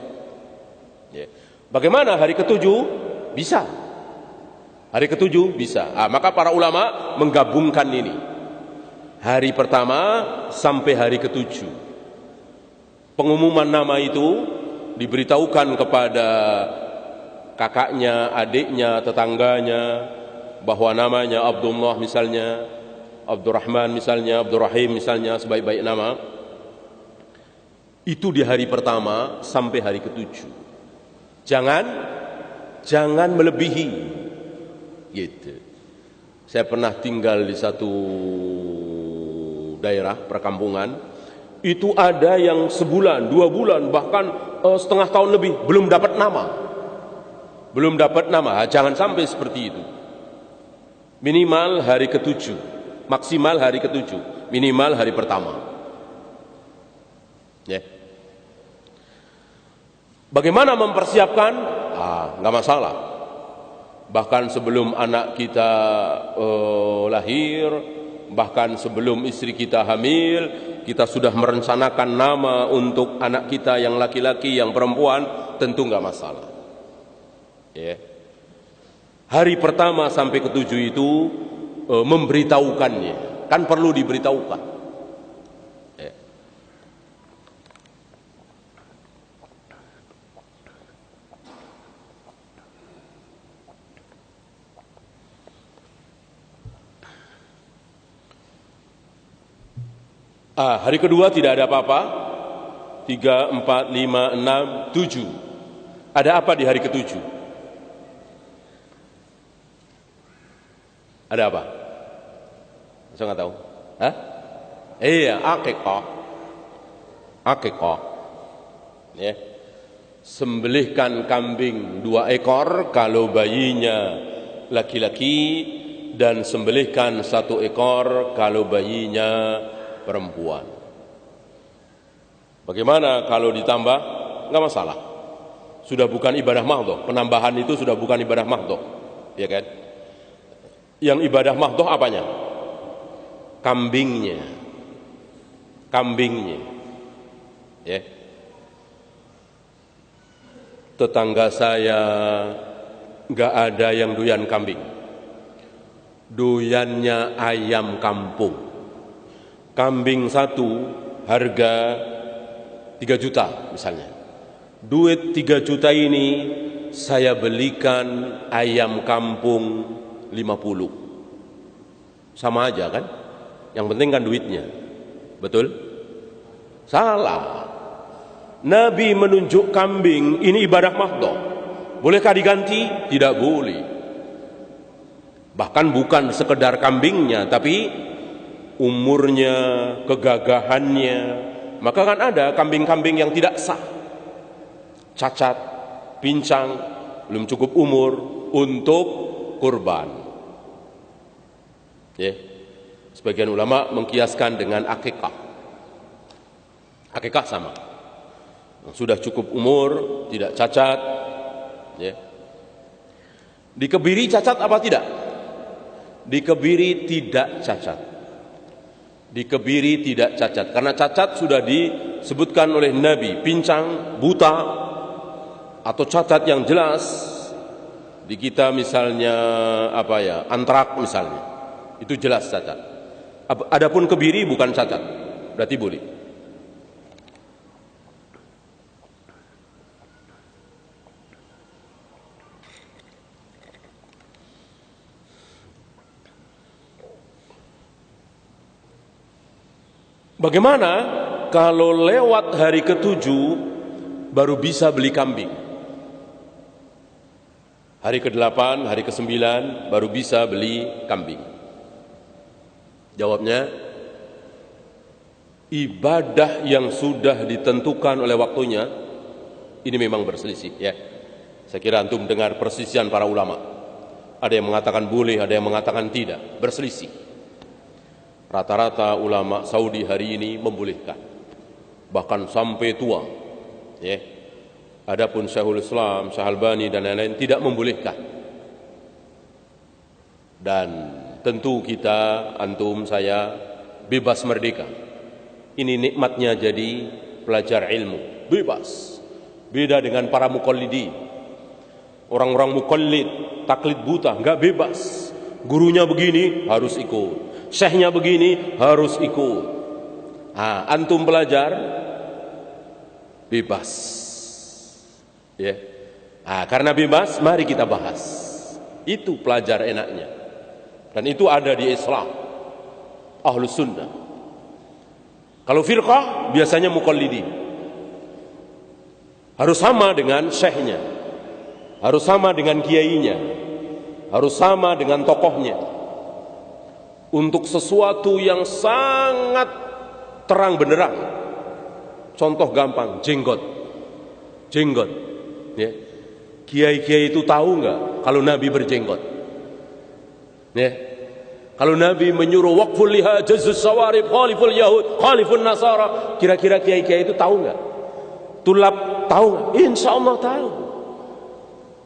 Ya. Bagaimana hari ketujuh? Bisa. Hari ketujuh bisa. Maka para ulama menggabungkan ini. Hari pertama sampai hari ketujuh. Pengumuman nama itu diberitahukan kepada kakaknya, adiknya, tetangganya, bahwa namanya Abdullah misalnya, Abdurrahman misalnya, Abdurrahim misalnya, sebaik-baik nama. Itu di hari pertama sampai hari ketujuh. Jangan melebihi. Gitu. Saya pernah tinggal di satu daerah perkampungan, itu ada yang sebulan, 2 bulan, bahkan setengah tahun lebih belum dapat nama. Jangan sampai seperti itu. Minimal hari ketujuh, maksimal hari ketujuh, minimal hari pertama. Ya. Bagaimana mempersiapkan? Nggak masalah. Bahkan sebelum anak kita lahir, bahkan sebelum istri kita hamil, kita sudah merencanakan nama untuk anak kita yang laki-laki, yang perempuan, tentu nggak masalah. Ya. Hari pertama sampai ketujuh itu memberitahukannya, kan perlu diberitahukan. Ya. Hari kedua tidak ada apa-apa. 3, 4, 5, 6, 7. Ada apa di hari ketujuh? Ada apa? Saya nggak tahu. Iya, akikah. Ya. Sembelihkan kambing 2 ekor kalau bayinya laki-laki, dan sembelihkan 1 ekor kalau bayinya perempuan. Bagaimana kalau ditambah? Nggak masalah. Sudah bukan ibadah mahdhah. Penambahan itu sudah bukan ibadah mahdhah. Ya kan? Yang ibadah mahdhah apanya? Kambingnya. Ya. Tetangga saya nggak ada yang doyan kambing. Doyannya ayam kampung. Kambing 1 harga 3 juta misalnya. Duit 3 juta ini saya belikan ayam kampung 50. Sama aja kan? Yang penting kan duitnya. Betul? Salah. Nabi menunjuk kambing ini ibadah mahdhah. Bolehkah diganti? Tidak boleh. Bahkan bukan sekedar kambingnya, tapi umurnya, kegagahannya. Maka kan ada kambing-kambing yang tidak sah, cacat, pincang, belum cukup umur untuk kurban. Ya. Sebagian ulama mengkiaskan dengan akikah. Akikah sama. sudah cukup umur, tidak cacat, ya. Dikebiri cacat apa tidak? Dikebiri tidak cacat. Dikebiri tidak cacat, karena cacat sudah disebutkan oleh Nabi, pincang, buta, atau cacat yang jelas. Di kita misalnya antrak misalnya, itu jelas cacat. Adapun kebiri bukan cacat, berarti boleh. Bagaimana kalau lewat hari ke-7 baru bisa beli kambing? Hari ke-8, hari ke-9 baru bisa beli kambing. Jawabnya, ibadah yang sudah ditentukan oleh waktunya ini memang berselisih, ya. Saya kira antum dengar perselisihan para ulama. Ada yang mengatakan boleh, ada yang mengatakan tidak, berselisih. Rata-rata ulama Saudi hari ini membolehkan, bahkan sampai tua, ya. Adapun Syekhul Islam, Syekh Albani dan lain-lain tidak membolehkan. Dan tentu kita, antum, saya bebas merdeka. Ini nikmatnya jadi pelajar ilmu, bebas. Beda dengan para muqallidin. Orang-orang muqallid, taklid buta, enggak bebas. Gurunya begini harus ikut, syekhnya begini harus ikut. Antum pelajar bebas, ya. Karena bebas, mari kita bahas. Itu pelajar enaknya, dan itu ada di Islam, Ahlus Sunnah. Kalau firqah biasanya muqallidin, harus sama dengan syekhnya, harus sama dengan kiainya, harus sama dengan tokohnya. Untuk sesuatu yang sangat terang benderang, contoh gampang, jenggot, ya. Kiai-kiai itu tahu nggak kalau Nabi berjenggot? Ya. Kalau Nabi menyuruh waqful liha jazus sawarib khaliful yahud khalifun nasara, kira-kira kiai-kiai itu tahu nggak? Tulab tahu nggak? Insya Allah tahu.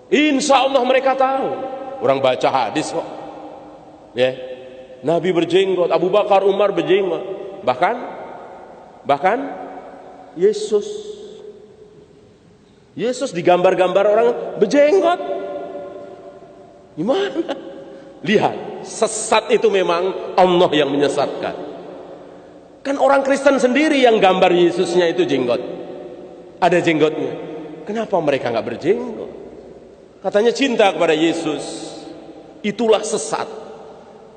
Insya Allah mereka tahu. Orang baca hadis kok. Ya. Nabi berjenggot, Abu Bakar, Umar berjenggot. Bahkan Yesus digambar-gambar orang berjenggot. Gimana? Lihat, sesat itu memang Allah yang menyesatkan. Kan orang Kristen sendiri yang gambar Yesusnya itu jenggot, ada jenggotnya. Kenapa mereka nggak berjenggot? Katanya cinta kepada Yesus. Itulah sesat.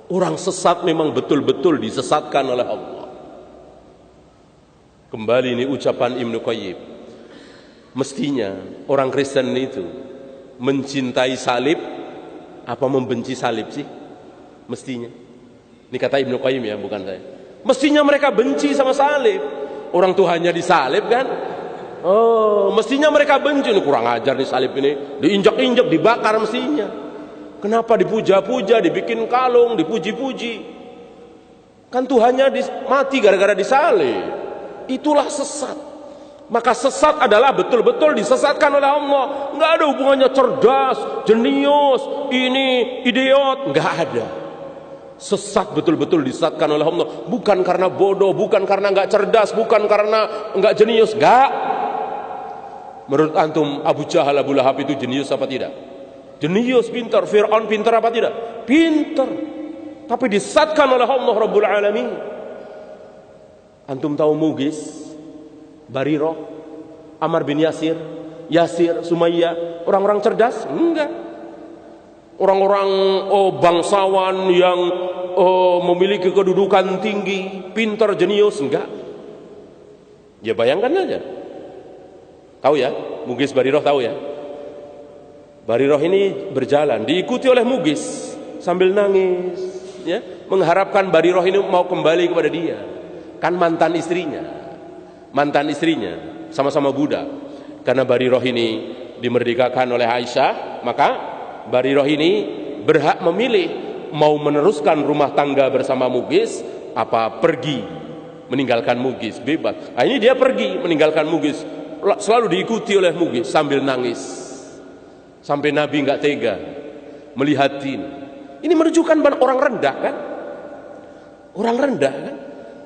Orang sesat memang betul-betul disesatkan oleh Allah. Kembali ini ucapan Ibnu Qayyim. Mestinya orang Kristen itu mencintai salib apa membenci salib sih? Mestinya. Ini kata Ibnu Qayyim ya, bukan saya. Mestinya mereka benci sama salib. Orang Tuhannya disalib kan? Oh, mestinya mereka benci. Ini kurang ajar nih salib ini. Diinjak-injak, dibakar mestinya. Kenapa dipuja-puja, dibikin kalung, dipuji-puji? Kan Tuhannya mati gara-gara disalib. Itulah sesat. Maka sesat adalah betul-betul disesatkan oleh Allah. Enggak ada hubungannya cerdas, jenius, ini idiot, enggak ada. Sesat betul-betul disesatkan oleh Allah. Bukan karena bodoh, bukan karena enggak cerdas, bukan karena enggak jenius, enggak. Menurut antum Abu Jahal, Abu Lahab itu jenius apa tidak? Jenius, pintar. Fir'aun pintar apa tidak? Pintar. Tapi disesatkan oleh Allah Rabbul Alamin. Antum tahu Mugis, Bariroh, Ammar bin Yasir, Sumayyah, orang-orang cerdas? Enggak. Orang-orang bangsawan yang memiliki kedudukan tinggi, pintar, jenius? Enggak. Ya bayangkan aja. Tahu ya, Mugis Bariroh tahu ya? Bariroh ini berjalan, diikuti oleh Mugis sambil nangis, ya, mengharapkan Bariroh ini mau kembali kepada dia. Kan mantan istrinya, sama-sama budak. Karena Bariroh ini dimerdekakan oleh Aisyah, maka Bariroh ini berhak memilih mau meneruskan rumah tangga bersama Mugis apa pergi meninggalkan Mugis, bebas. Ini dia pergi meninggalkan Mugis. selalu diikuti oleh mugis sambil nangis. Sampai Nabi nggak tega melihat ini. Ini menunjukkan orang rendah kan? Orang rendah kan?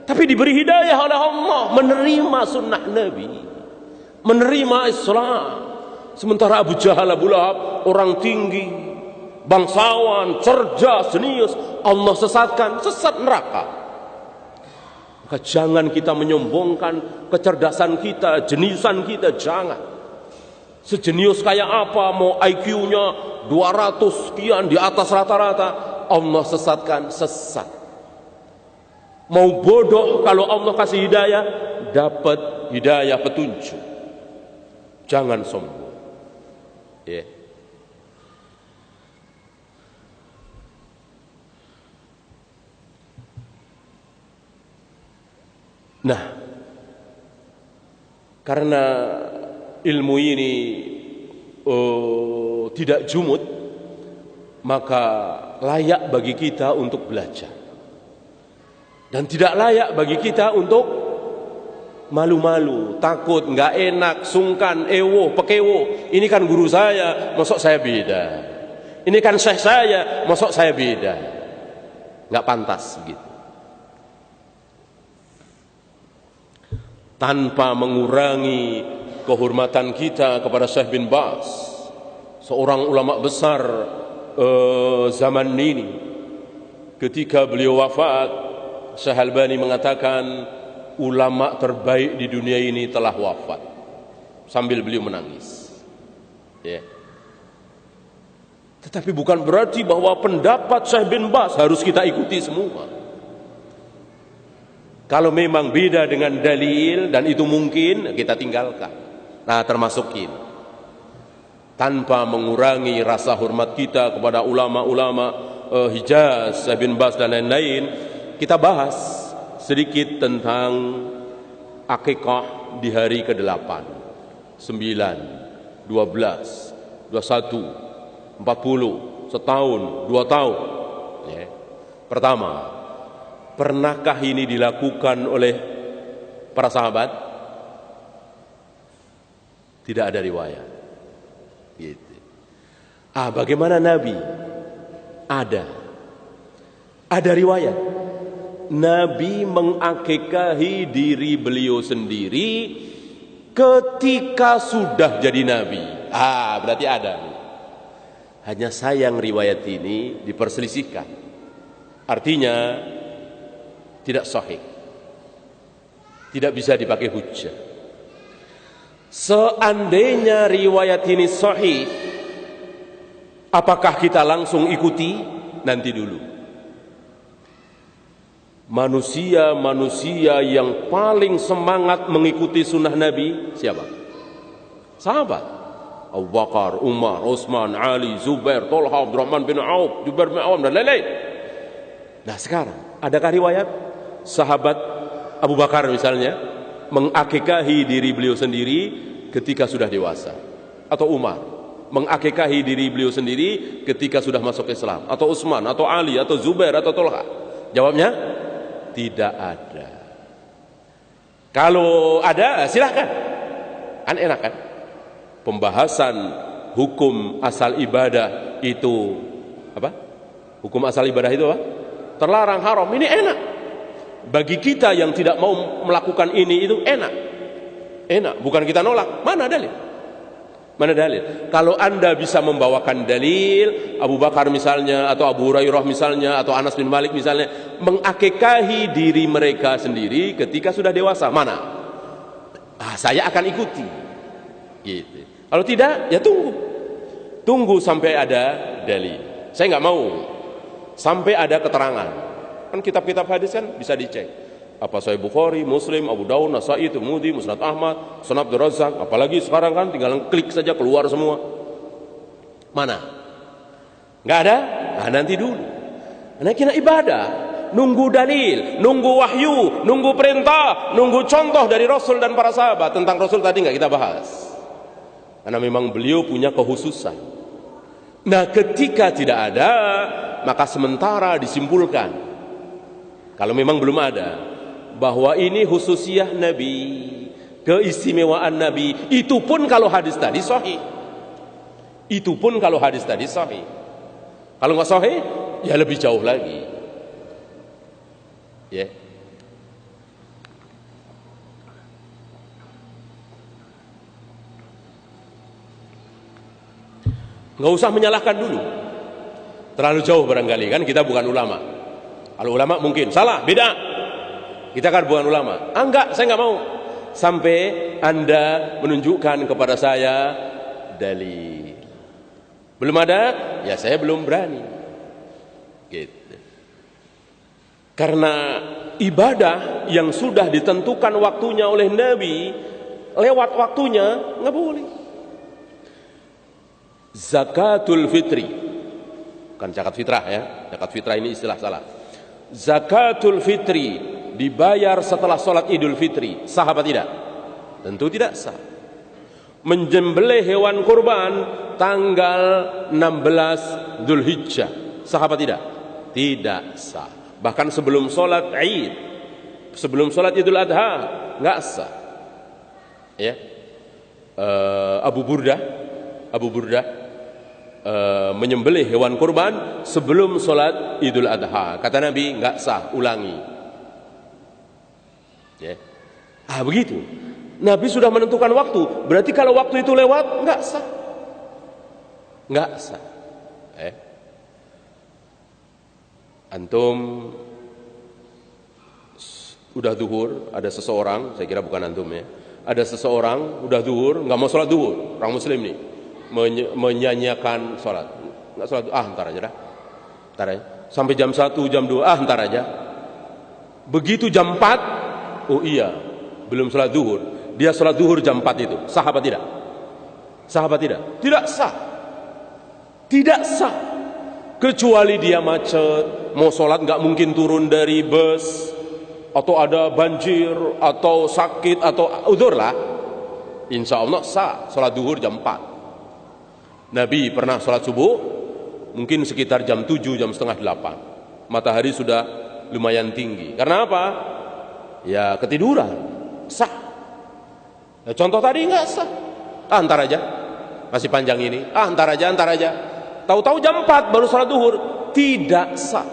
Tapi diberi hidayah oleh Allah, menerima sunnah Nabi, menerima Islam. Sementara Abu Jahal, Abu Lahab, orang tinggi, bangsawan, cerdas, jenius, Allah sesatkan, sesat neraka. Maka jangan kita menyombongkan kecerdasan kita, jeniusan kita, jangan. Sejenius kayak apa, mau IQ-nya 200 sekian di atas rata-rata, Allah sesatkan, sesat. Mau bodoh, kalau Allah kasih hidayah, dapat hidayah petunjuk. Jangan sombong. Ya. Nah, karena ilmu ini tidak jumud, maka layak bagi kita untuk belajar. Dan tidak layak bagi kita untuk malu-malu, takut, nggak enak, sungkan, ewo, pekewo. Ini kan guru saya, masuk saya beda. Ini kan syekh saya, masuk saya beda. Nggak pantas gitu. Tanpa mengurangi kehormatan kita kepada Syekh bin Baz, seorang ulama besar zaman ini. Ketika beliau wafat, Syekh Albani mengatakan ulama terbaik di dunia ini telah wafat, sambil beliau menangis. Ya. Tetapi bukan berarti bahwa pendapat Syekh bin Baz harus kita ikuti semua. Kalau memang beda dengan dalil dan itu mungkin, kita tinggalkan. Nah, termasuk ini. Tanpa mengurangi rasa hormat kita kepada ulama-ulama Hijaz, Syekh bin Baz dan lain-lain, kita bahas sedikit tentang akikah di hari ke-8, 9, 12, 21, 40, setahun, 2 tahun. Ya. Pertama, pernahkah ini dilakukan oleh para sahabat? Tidak ada riwayat. Gitu. Bagaimana Nabi? Ada riwayat. Nabi mengakikahi diri beliau sendiri ketika sudah jadi Nabi. Berarti ada. Hanya sayang riwayat ini diperselisihkan. Artinya tidak sahih, tidak bisa dipakai hujjah. Seandainya riwayat ini sahih, apakah kita langsung ikuti? Nanti dulu. Manusia yang paling semangat mengikuti sunnah Nabi siapa? Sahabat. Abu Bakar, Umar, Utsman, Ali, Zubair, Thalha, Abdurrahman bin Auf, Jubair bin Awam dan lain-lain. Nah, sekarang adakah riwayat sahabat Abu Bakar misalnya mengakikahi diri beliau sendiri ketika sudah dewasa, atau Umar mengakikahi diri beliau sendiri ketika sudah masuk Islam, atau Utsman, atau Ali, atau Zubair, atau Thalha? Jawabnya tidak ada. Kalau ada, silahkan, kan enak kan? Pembahasan hukum asal ibadah itu apa? Hukum asal ibadah itu apa? Terlarang, haram, ini enak. Bagi kita yang tidak mau melakukan ini itu enak. Bukan kita nolak. Mana dalil? Kalau Anda bisa membawakan dalil, Abu Bakar misalnya, atau Abu Hurairah misalnya, atau Anas bin Malik misalnya, mengakikahi diri mereka sendiri ketika sudah dewasa, mana? Saya akan ikuti. Gitu. Kalau tidak, ya tunggu sampai ada dalil. Saya nggak mau sampai ada keterangan. Kan kitab-kitab hadis kan bisa dicek. Apa Sahih Bukhari, Muslim, Abu Daud, Nasa'i, Tirmidzi, Musnad Ahmad, Sunan Abdul Razzaq. Apalagi sekarang kan tinggal klik saja keluar semua. Mana? Nggak ada? Nanti dulu. Karena kita ibadah, nunggu dalil, nunggu wahyu, nunggu perintah, nunggu contoh dari Rasul dan para sahabat. Tentang Rasul tadi nggak kita bahas. Karena memang beliau punya kekhususan. Nah, ketika tidak ada, maka sementara disimpulkan, kalau memang belum ada, bahwa ini khususiyah Nabi. keistimewaan Nabi. Itu pun kalau hadis tadi sahih. Itu pun kalau hadis tadi sahih. Kalau nggak sahih, ya lebih jauh lagi. Ya. Nggak usah menyalahkan dulu. Terlalu jauh barangkali, kan kita bukan ulama. Kalau ulama mungkin salah, beda. Kita kan bukan ulama. Enggak, saya nggak mau. Sampai Anda menunjukkan kepada saya dalil. Belum ada, ya saya belum berani. Gitu. Karena ibadah yang sudah ditentukan waktunya oleh Nabi, lewat waktunya nggak boleh. Zakatul fitri, bukan zakat fitrah ya. Zakat fitrah ini istilah salah. Zakatul fitri dibayar setelah sholat Idul Fitri, sah apa tidak? Tentu tidak sah. Menyembelih hewan kurban tanggal 16 Dzulhijjah, sah apa tidak? Tidak sah. Bahkan sebelum sholat Id, sebelum sholat Idul Adha, nggak sah. Ya, Abu Burdah menyembelih hewan kurban sebelum sholat Idul Adha. Kata Nabi, nggak sah, ulangi. Ya. Begitu. Nabi sudah menentukan waktu. Berarti kalau waktu itu lewat, nggak sah. Nggak sah. Antum udah duhur, ada seseorang, saya kira bukan antum ya. Ada seseorang udah duhur, nggak mau sholat duhur, orang Muslim nih. Menyanyiakan sholat, nggak sholat, ntar aja dah, ntar aja. Sampai jam 1, jam 2, ntar aja. Begitu jam 4, oh iya, belum sholat duhur. Dia sholat duhur jam 4 itu, sah apa tidak? Sah apa tidak? Tidak sah. Tidak sah. Kecuali dia macet, mau sholat nggak mungkin turun dari bus, atau ada banjir, atau sakit, atau udzur lah. Insya Allah sah, sholat duhur jam 4. Nabi pernah sholat subuh mungkin sekitar jam 7, jam setengah 8. Matahari sudah lumayan tinggi. Karena apa? Ya ketiduran. Sah. Ya, contoh tadi nggak sah. Ntar aja. Masih panjang ini. Ntar aja. Tahu-tahu jam 4 baru sholat duhur. Tidak sah.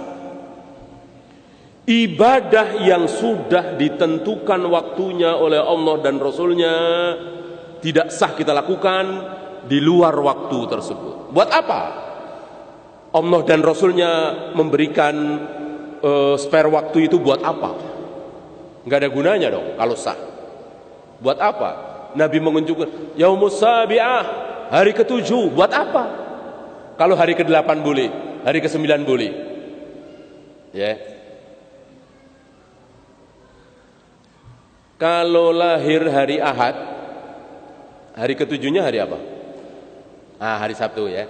Ibadah yang sudah ditentukan waktunya oleh Allah dan Rasulnya tidak sah kita lakukan di luar waktu tersebut. Buat apa? Allah dan Rasulnya memberikan spare waktu itu buat apa? Nggak ada gunanya dong kalau sah. Buat apa? Nabi menunjukkan Yaumus Sabi'ah, hari ke-7, buat apa? Kalau hari ke-8 boleh, hari ke-9 boleh. Ya. Kalau lahir hari Ahad, hari ke-7-nya hari apa? Hari Sabtu ya.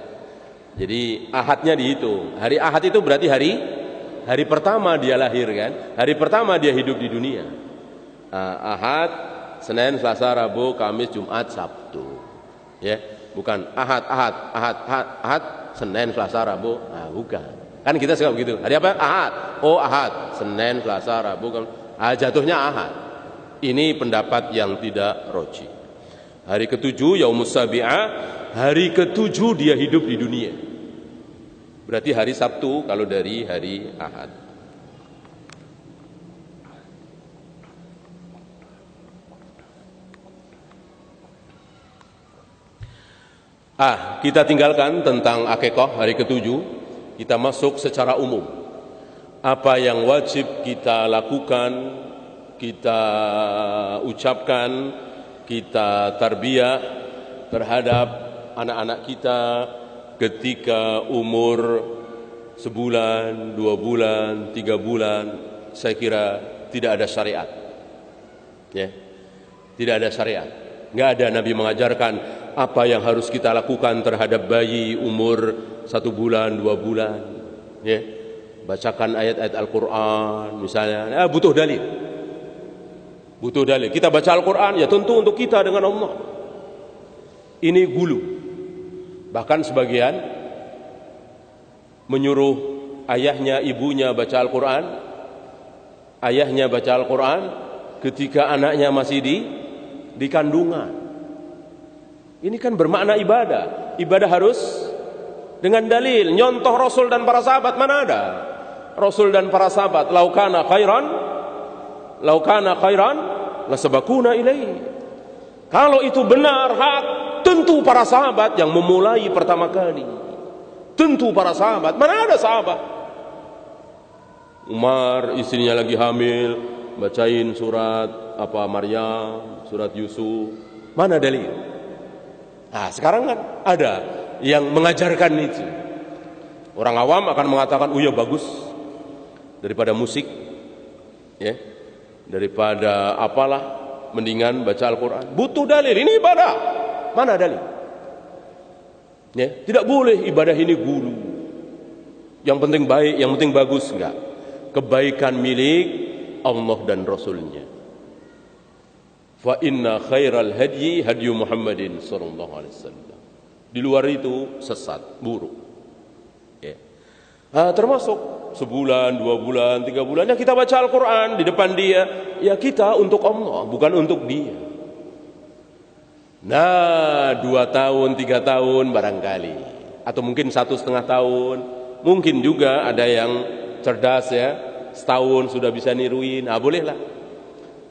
Jadi Ahadnya dihitung. Hari Ahad itu berarti hari pertama dia lahir kan. Hari pertama dia hidup di dunia. Ahad, Senin, Selasa, Rabu, Kamis, Jumat, Sabtu. Ya, bukan Ahad, Senin, Selasa, Rabu. Bukan. Kan kita suka begitu. Hari apa? Ahad. Ahad, Senin, Selasa, Rabu, Kamis. Jatuhnya Ahad. Ini pendapat yang tidak roji. Hari ke-7 Yaumus Sabi'ah, hari ke-7 dia hidup di dunia. Berarti hari Sabtu kalau dari hari Ahad. Kita tinggalkan tentang akikah hari ke-7. Kita masuk secara umum. Apa yang wajib kita lakukan, kita ucapkan, kita tarbiyah terhadap anak-anak kita ketika umur sebulan, 2 bulan, 3 bulan. Saya kira tidak ada syariat. Ya. Tidak ada syariat. Enggak ada Nabi mengajarkan apa yang harus kita lakukan terhadap bayi umur 1 bulan, 2 bulan. Ya. Bacakan ayat-ayat Al-Qur'an misalnya. Butuh dalil. Butuh dalil. Kita baca Al-Quran ya tentu untuk kita dengan Allah. Ini gulu. Bahkan sebagian menyuruh ayahnya, ibunya baca Al-Quran. Ayahnya baca Al-Quran ketika anaknya masih di di kandungan. Ini kan bermakna ibadah. Ibadah harus dengan dalil. Nyontoh Rasul dan para sahabat mana ada? Rasul dan para sahabat, laukana khairan lasabakuna ilaih. Kalau itu benar hak, tentu para sahabat yang memulai pertama kali. Tentu para sahabat. Mana ada sahabat? Umar istrinya lagi hamil, bacain surat Maryam, surat Yusuf. Mana dalil? Nah, sekarang kan ada yang mengajarkan itu. Orang awam akan mengatakan, "Oh ya bagus. Daripada musik, ya. Daripada apalah, mendingan baca Al-Qur'an." Butuh dalil, ini ibadah. Mana dalil? Ya, tidak boleh ibadah ini gulu. Yang penting baik, yang penting bagus, enggak. Kebaikan milik Allah dan Rasulnya. Fa inna khairal hadyi hadyu Muhammadin sallallahu alaihi wasallam. Di luar itu sesat, buruk. Ya. Termasuk sebulan, 2 bulan, 3 bulan ya kita baca Al-Quran di depan dia. Ya kita untuk Allah, bukan untuk dia. Nah, 2 tahun, 3 tahun barangkali, atau mungkin 1,5 tahun. Mungkin juga ada yang cerdas ya, setahun sudah bisa niruin. Bolehlah.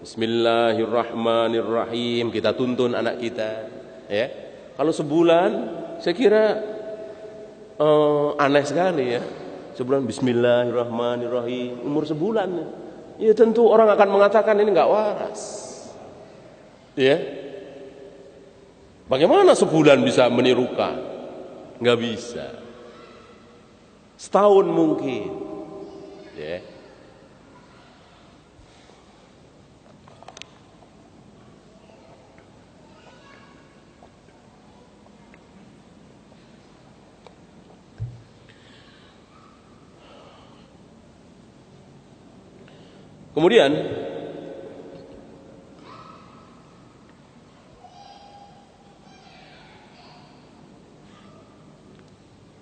Bismillahirrahmanirrahim, kita tuntun anak kita. Ya, kalau sebulan, saya kira aneh sekali ya. Sebulan Bismillahirrahmanirrahim, umur sebulan. Ya tentu orang akan mengatakan ini enggak waras. Ya, bagaimana sebulan bisa menirukan? Enggak bisa. Setahun mungkin. Ya. Kemudian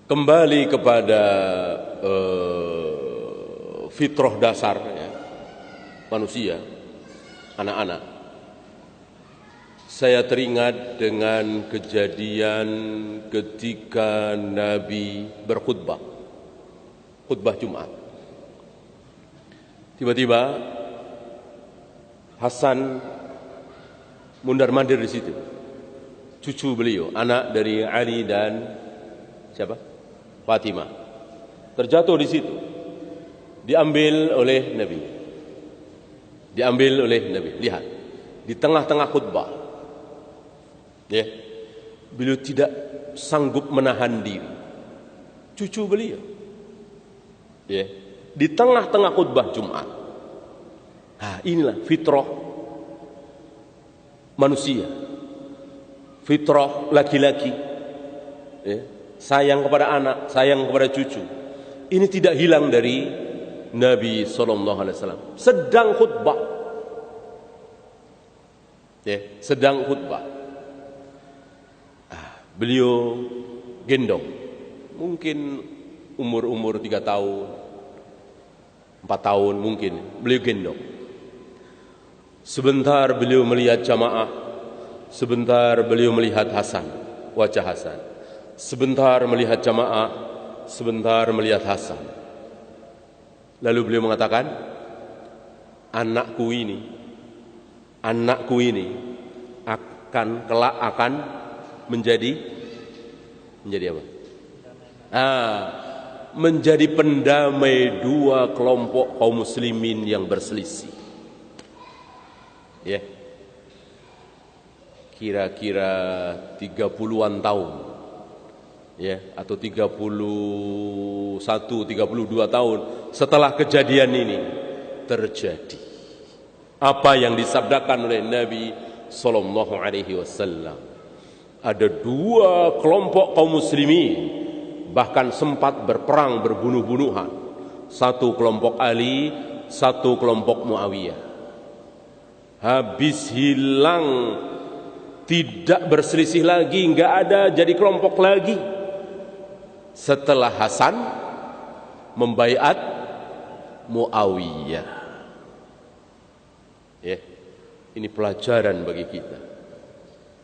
kembali kepada fitrah dasar ya, manusia, anak-anak. Saya teringat dengan kejadian ketika Nabi berkhutbah, khutbah Jumat. Tiba-tiba Hasan mundar-mandir di situ. Cucu beliau, anak dari Ali dan siapa? Fatimah. Terjatuh di situ. Diambil oleh Nabi. Diambil oleh Nabi. Lihat, di tengah-tengah khutbah. Ya. Beliau tidak sanggup menahan diri. Cucu beliau. Ya. Di tengah-tengah khutbah Jumat. Nah, inilah fitrah manusia. Fitrah laki-laki. Ya. Sayang kepada anak, sayang kepada cucu. Ini tidak hilang dari Nabi SAW. Sedang khutbah. Ya, sedang khutbah. Beliau gendong. Mungkin umur 3 tahun, 4 tahun mungkin. Beliau gendong. Sebentar beliau melihat jamaah. Sebentar beliau melihat Hasan, wajah Hasan. Sebentar melihat jamaah. Sebentar melihat Hasan. Lalu beliau mengatakan, anakku ini kelak akan menjadi apa? Menjadi pendamai 2 kelompok kaum muslimin yang berselisih. Ya. Kira-kira 30-an tahun. Ya, atau 31, 32 tahun setelah kejadian ini terjadi. Apa yang disabdakan oleh Nabi sallallahu alaihi wasallam. Ada 2 kelompok kaum muslimin bahkan sempat berperang, berbunuh-bunuhan. 1 kelompok Ali, 1 kelompok Muawiyah. Habis hilang, tidak berselisih lagi, enggak ada jadi kelompok lagi. Setelah Hasan membaiat Muawiyah. Ya, ini pelajaran bagi kita.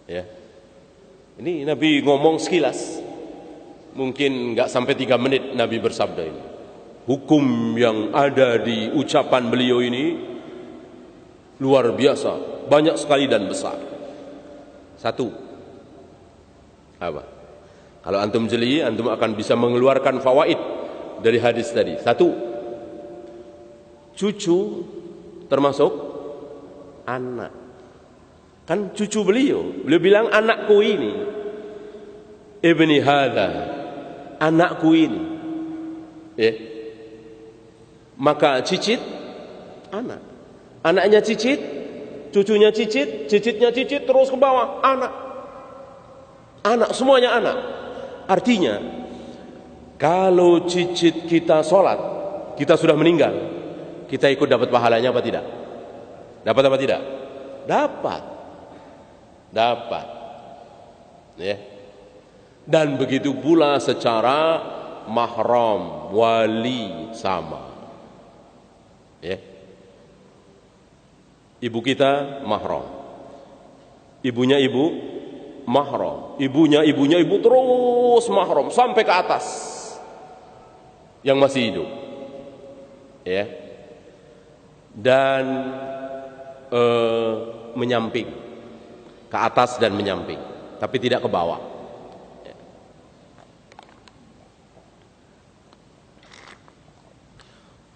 Ya. Ini Nabi ngomong sekilas. Mungkin nggak sampai 3 menit Nabi bersabda ini. Hukum yang ada di ucapan beliau ini luar biasa, banyak sekali dan besar. Satu, apa? Kalau antum jeli, antum akan bisa mengeluarkan fawaid dari hadis tadi. Satu, cucu termasuk anak. Kan cucu beliau bilang anakku ini, ibni hadha, anakku ini. Ya. Maka cicit anak, anaknya cicit, cucunya cicit, cicitnya cicit, terus ke bawah anak, anak semuanya anak. Artinya kalau cicit kita sholat, kita sudah meninggal, kita ikut dapat pahalanya apa tidak? Dapat apa tidak? Dapat. Ya. Dan begitu pula secara mahram, wali sama. Ya. Ibu kita mahram, ibunya ibu mahram, ibunya ibu terus mahram sampai ke atas yang masih hidup. Ya. Dan menyamping, ke atas dan menyamping, tapi tidak ke bawah. Ya.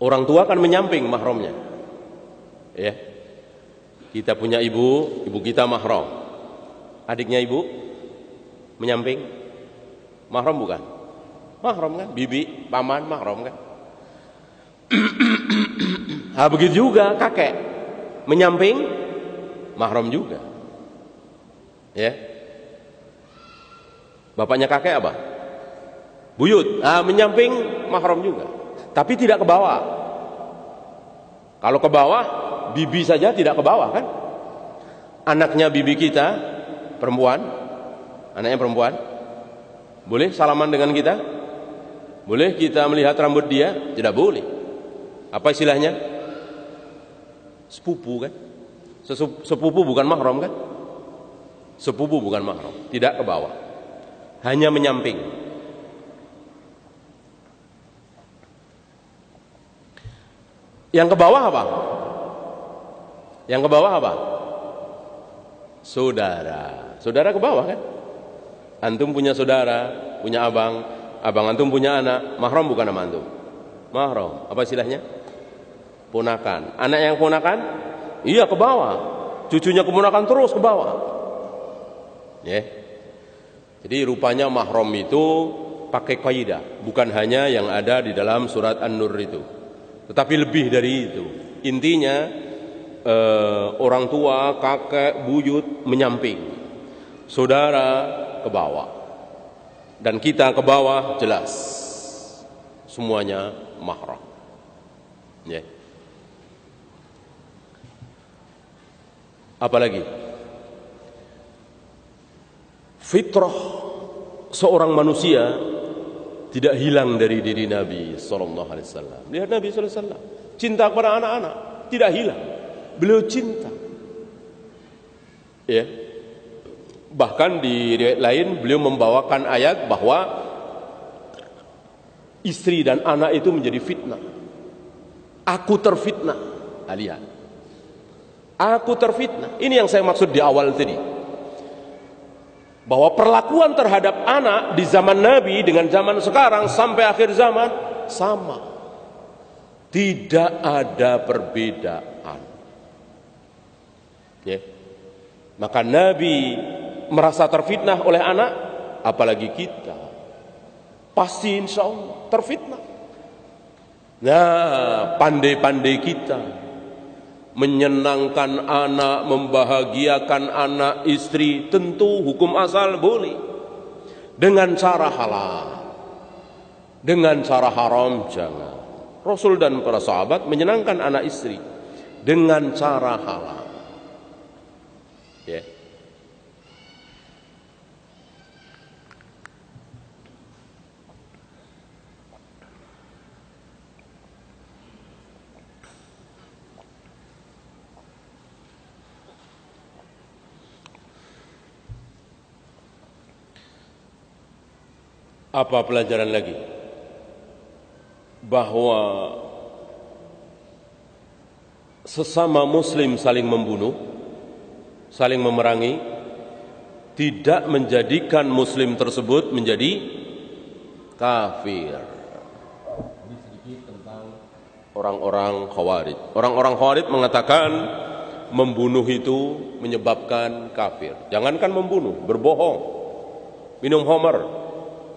Orang tua kan menyamping mahramnya. Ya. Kita punya ibu kita mahram. Adiknya ibu menyamping, mahram bukan? Mahram kan? Bibi, paman mahram kan? Begitu juga kakek menyamping, mahram juga. Ya. Bapaknya kakek apa? Buyut. Menyamping, mahram juga. Tapi tidak ke bawah. Kalau ke bawah, bibi saja tidak ke bawah kan? Anaknya bibi kita perempuan, anaknya perempuan, boleh salaman dengan kita? Boleh kita melihat rambut dia? Tidak boleh. Apa istilahnya? Sepupu kan? Sepupu bukan mahram kan? Sepupu bukan mahram, tidak ke bawah, hanya menyamping. Yang ke bawah apa? Yang ke bawah apa? Saudara. Saudara ke bawah kan? Antum punya saudara, punya abang, abang antum punya anak, mahram bukan sama antum? Mahram. Apa istilahnya? Ponakan. Anak yang ponakan? Iya ke bawah. Cucunya keponakan terus ke bawah. Ya. Jadi rupanya mahram itu pakai kaidah, bukan hanya yang ada di dalam surat An-Nur itu, tetapi lebih dari itu. Intinya orang tua, kakek, buyut menyamping, saudara ke bawah, dan kita ke bawah, jelas semuanya mahram. Ya. Apalagi fitrah seorang manusia tidak hilang dari diri Nabi sallallahu alaihi wasallam. Lihat Nabi sallallahu alaihi wasallam, cinta kepada anak-anak tidak hilang. Beliau cinta. Ya. Bahkan di riwayat lain beliau membawakan ayat bahwa istri dan anak itu menjadi fitnah. Aku terfitnah. Lihat. Aku terfitnah. Ini yang saya maksud di awal tadi. Bahwa perlakuan terhadap anak di zaman Nabi dengan zaman sekarang sampai akhir zaman sama. Tidak ada perbedaan. Ya. Maka Nabi merasa terfitnah oleh anak, apalagi kita. Pasti insya Allah terfitnah. Nah, pandai-pandai kita menyenangkan anak, membahagiakan anak, istri, tentu hukum asal boleh. Dengan cara halal, dengan cara haram jangan. Rasul dan para sahabat menyenangkan anak istri dengan cara halal. Ya. Apa pelajaran lagi? Bahwa sesama muslim saling membunuh, saling memerangi, tidak menjadikan muslim tersebut menjadi kafir. Ini sedikit tentang orang-orang Khawarij. Orang-orang Khawarij mengatakan membunuh itu menyebabkan kafir. Jangankan membunuh, berbohong, minum khamar,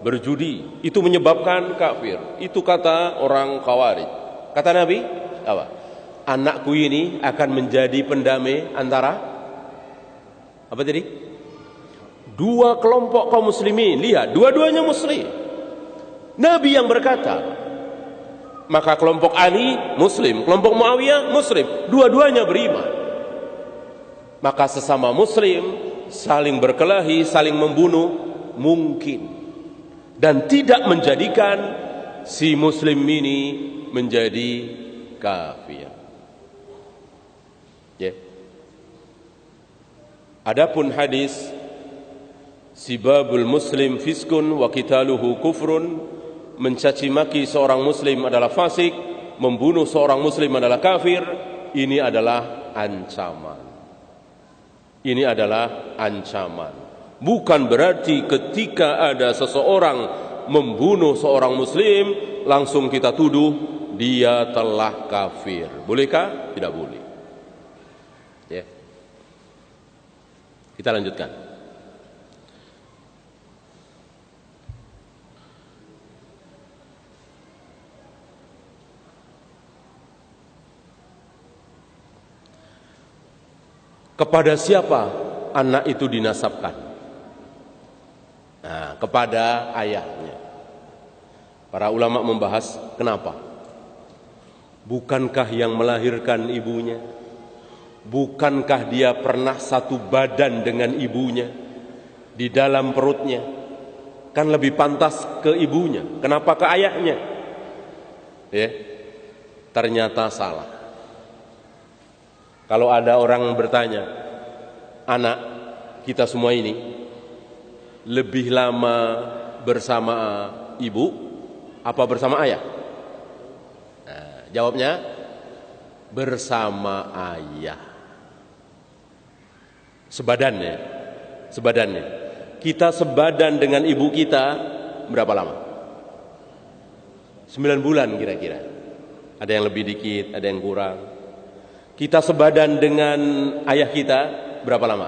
berjudi, itu menyebabkan kafir. Itu kata orang Khawarij. Kata Nabi, apa? Anakku ini akan menjadi pendamai antara apa tadi? Dua kelompok kaum muslimin. Lihat, dua-duanya muslim. Nabi yang berkata, maka kelompok Ali muslim, kelompok Muawiyah muslim, dua-duanya beriman. Maka sesama muslim saling berkelahi, saling membunuh mungkin, dan tidak menjadikan si muslim ini menjadi kafir. Ya. Adapun hadis sibabul muslim fiskun wa qitaluhu kufrun, mencaci maki seorang muslim adalah fasik, membunuh seorang muslim adalah kafir, ini adalah ancaman. Ini adalah ancaman. Bukan berarti ketika ada seseorang membunuh seorang muslim langsung kita tuduh dia telah kafir. Bolehkah? Tidak boleh. Ya. Kita lanjutkan. Kepada siapa anak itu dinasabkan? Nah, kepada ayahnya. Para ulama membahas kenapa? Bukankah yang melahirkan ibunya? Bukankah dia pernah satu badan dengan ibunya di dalam perutnya? Kan lebih pantas ke ibunya. Kenapa ke ayahnya? Ya, ternyata salah. Kalau ada orang bertanya, anak kita semua ini lebih lama bersama ibu apa bersama ayah? Nah, jawabnya bersama ayah. Sebadannya. Kita sebadan dengan ibu kita berapa lama? 9 bulan kira-kira. Ada yang lebih dikit, ada yang kurang. Kita sebadan dengan ayah kita berapa lama?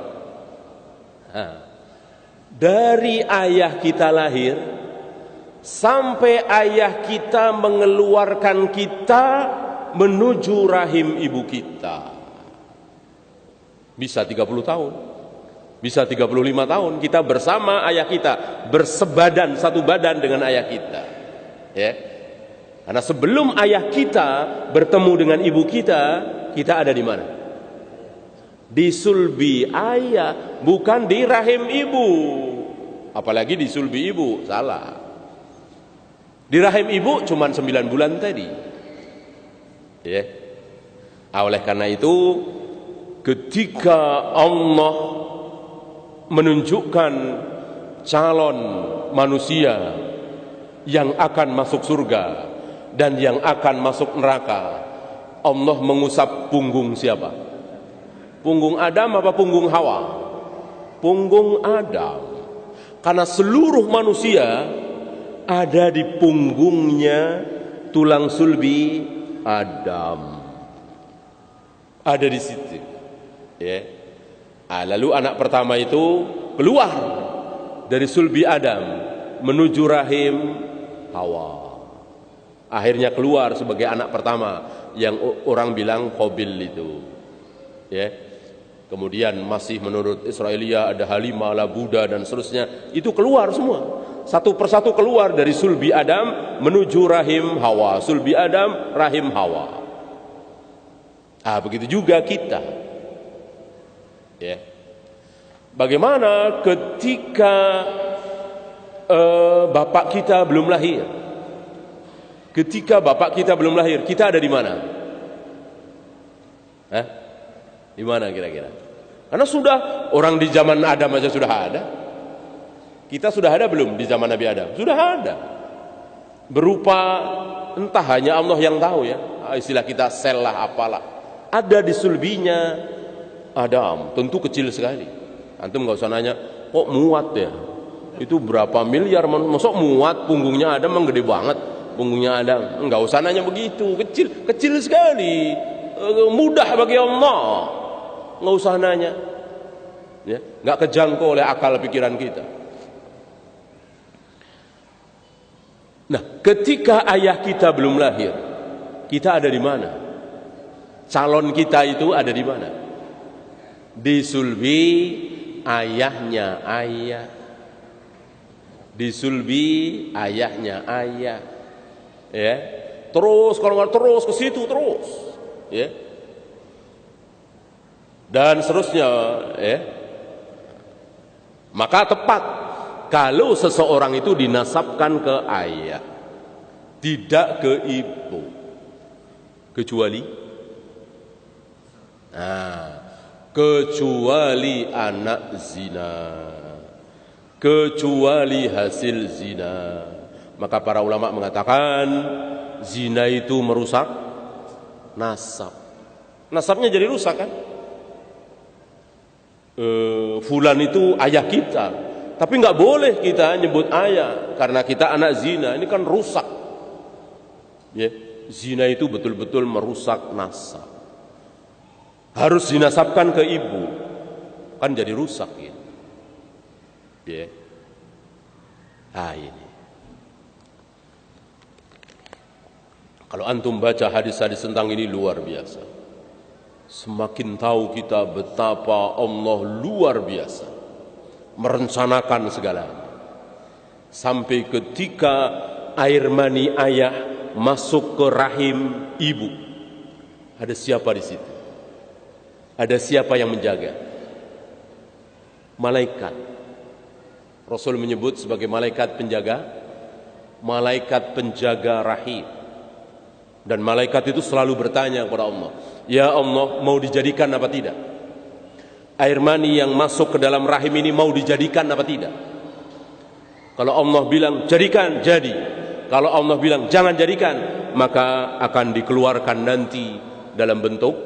Nah, dari ayah kita lahir sampai ayah kita mengeluarkan kita menuju rahim ibu kita. Bisa 30 tahun, bisa 35 tahun kita bersama ayah kita, bersebadan satu badan dengan ayah kita. Ya. Karena sebelum ayah kita bertemu dengan ibu kita ada di mana? Di sulbi ayah, bukan di rahim ibu. Apalagi di sulbi ibu, salah. Di rahim ibu cuma 9 bulan tadi. Ya. Oleh karena itu, ketika Allah menunjukkan calon manusia yang akan masuk surga dan yang akan masuk neraka, Allah mengusap punggung siapa? Punggung Adam apa punggung Hawa? Punggung Adam. Karena seluruh manusia ada di punggungnya tulang sulbi Adam. Ada di situ. Ya. Lalu anak pertama itu keluar dari sulbi Adam menuju rahim Hawa. Akhirnya keluar sebagai anak pertama yang orang bilang Qabil itu. Ya. Kemudian masih menurut Israelia ada Halimah, Labuda dan seterusnya. Itu keluar semua. Satu persatu keluar dari sulbi Adam menuju rahim Hawa. Sulbi Adam, rahim Hawa. Begitu juga kita. Ya. Bagaimana ketika bapak kita belum lahir? Ketika bapak kita belum lahir, kita ada di mana? Di mana kira-kira? Karena sudah orang di zaman Adam aja sudah ada. Kita sudah ada belum di zaman Nabi Adam? Sudah ada. Berupa entah hanya Allah yang tahu ya. Istilah kita sel lah apalah. Ada di sulbinya Adam, tentu kecil sekali. Antum nggak usah nanya, kok muat ya? Itu berapa miliar? Masuk muat punggungnya Adam memang gede banget. Punggungnya Adam, nggak usah nanya begitu. Kecil sekali. Mudah bagi Allah. Nggak usah nanya. Ya, nggak kejangkau oleh akal pikiran kita. Nah, ketika ayah kita belum lahir, kita ada di mana? Calon kita itu ada di mana? Di sulbi ayahnya ayah. Di sulbi ayahnya ayah. Ya. Terus kalau nggak terus ke situ terus. Ya. Dan seterusnya, ya. Maka tepat kalau seseorang itu dinasabkan ke ayah, tidak ke ibu, kecuali anak zina, kecuali hasil zina. Maka para ulama mengatakan zina itu merusak nasab. Nasabnya jadi rusak kan? Fulan itu ayah kita, tapi nggak boleh kita nyebut ayah karena kita anak zina. Ini kan rusak. Ya, zina itu betul-betul merusak nasab. Harus dinasabkan ke ibu, kan jadi rusak ini. Ya. Ini. Kalau antum baca hadis-hadis tentang ini luar biasa. Semakin tahu kita betapa Allah luar biasa merencanakan segalanya. Sampai ketika air mani ayah masuk ke rahim ibu, ada siapa di situ? Ada siapa yang menjaga? Malaikat. Rasul menyebut sebagai malaikat penjaga, malaikat penjaga rahim. Dan malaikat itu selalu bertanya kepada Allah, ya Allah, mau dijadikan apa tidak? Air mani yang masuk ke dalam rahim ini mau dijadikan apa tidak? Kalau Allah bilang jadikan, jadi. Kalau Allah bilang jangan jadikan, maka akan dikeluarkan nanti dalam bentuk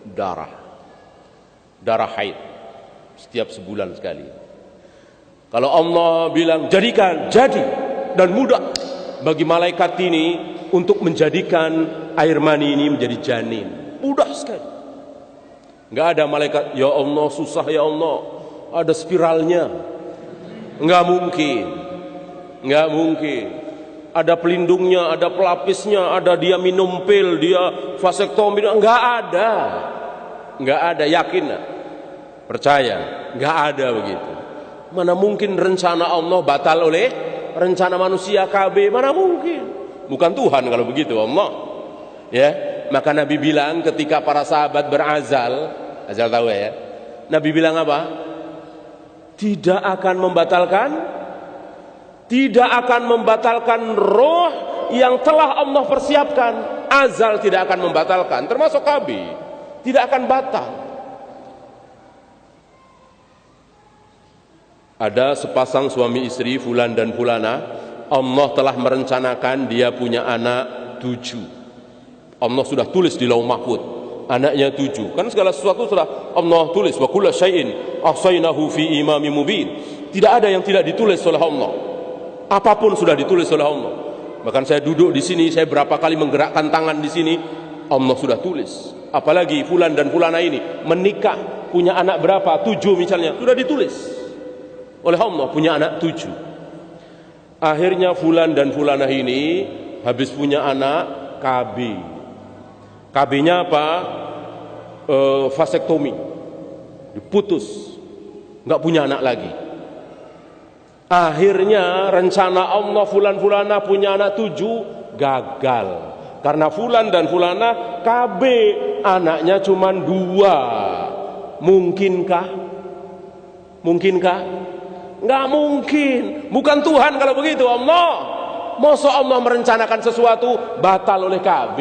darah. Darah haid setiap sebulan sekali. Kalau Allah bilang jadikan, jadi. Dan mudah bagi malaikat ini untuk menjadikan air mani ini menjadi janin. Mudah sekali. Enggak ada malaikat, ya Allah susah ya Allah, ada spiralnya. Enggak mungkin. Enggak mungkin. Ada pelindungnya, ada pelapisnya, ada dia minum pil, dia vasektomi, enggak ada. Enggak ada, yakin. Percaya, enggak ada begitu. Mana mungkin rencana Allah batal oleh rencana manusia KB, mana mungkin? Bukan Tuhan kalau begitu Allah. Ya, maka Nabi bilang ketika para sahabat berazal, azal tahu ya. Nabi bilang apa? Tidak akan membatalkan roh yang telah Allah persiapkan. Azal tidak akan membatalkan, termasuk KB. Tidak akan batal. Ada sepasang suami istri, fulan dan fulana. Allah telah merencanakan dia punya anak 7. Allah sudah tulis di Lauh Mahfuz anaknya 7. Kan segala sesuatu sudah Allah tulis. Wa kullu syai'in ahsaynahu fi imamin mubin. Tidak ada yang tidak ditulis oleh Allah. Apapun sudah ditulis oleh Allah. Bahkan saya duduk di sini, saya berapa kali menggerakkan tangan di sini, Allah sudah tulis. Apalagi fulan dan fulana ini menikah, punya anak berapa? 7 misalnya, sudah ditulis oleh Allah punya anak 7. Akhirnya fulan dan fulanah ini habis punya anak KB. KB-nya apa? Vasektomi. Diputus. Enggak punya anak lagi. Akhirnya rencana Allah fulan-fulanah punya anak 7 gagal. Karena fulan dan fulanah KB anaknya cuma 2. Mungkinkah? Enggak mungkin. Bukan Tuhan kalau begitu, Allah. Masa Allah merencanakan sesuatu batal oleh KB?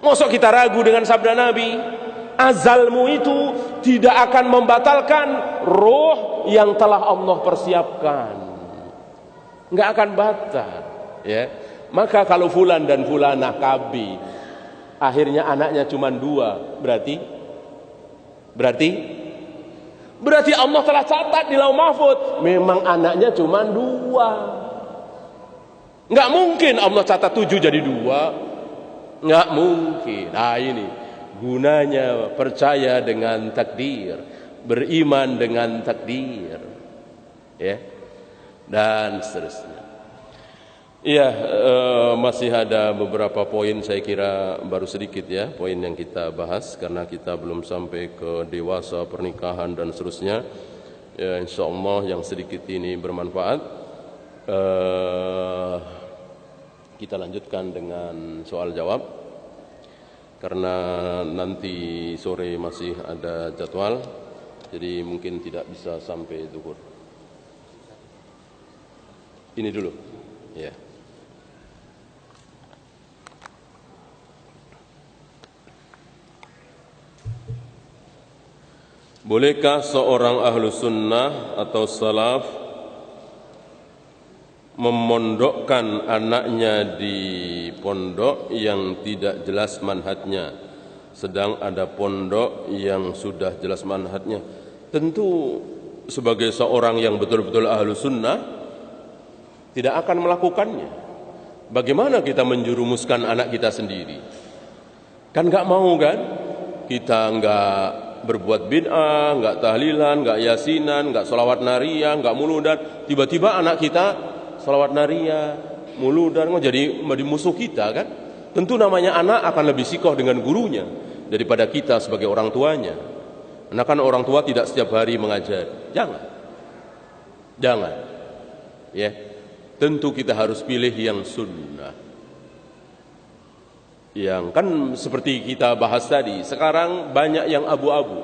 Masa kita ragu dengan sabda Nabi? Azalmu itu tidak akan membatalkan ruh yang telah Allah persiapkan. Nggak akan batal, ya. Maka kalau fulan dan fulanah KB, akhirnya anaknya cuma 2, berarti Allah telah catat di Lauh Mahfuz, memang anaknya cuma 2. Nggak mungkin Allah catat 7 jadi 2, nggak mungkin. Nah ini gunanya percaya dengan takdir, beriman dengan takdir, ya, dan seterusnya. Iya, masih ada beberapa poin, saya kira baru sedikit ya poin yang kita bahas karena kita belum sampai ke dewasa, pernikahan dan seterusnya. Ya, insya Allah yang sedikit ini bermanfaat. Kita lanjutkan dengan soal jawab karena nanti sore masih ada jadwal, jadi mungkin tidak bisa sampai zuhur. Ini dulu, ya. Bolehkah seorang ahlu sunnah atau salaf memondokkan anaknya di pondok yang tidak jelas manhajnya, sedang ada pondok yang sudah jelas manhajnya? Tentu sebagai seorang yang betul-betul ahlu sunnah tidak akan melakukannya. Bagaimana kita menjerumuskan anak kita sendiri? Kan nggak mau kan? Kita nggak berbuat bid'ah, nggak tahlilan, nggak yasinan, nggak sholawat nariyah, nggak muludan. Tiba-tiba anak kita sholawat nariyah, muludan, jadi musuh kita kan? Tentu namanya anak akan lebih sikoh dengan gurunya daripada kita sebagai orang tuanya. Karena kan orang tua tidak setiap hari mengajar. Jangan. Ya, tentu kita harus pilih yang sunnah. Yang kan seperti kita bahas tadi, sekarang banyak yang abu-abu,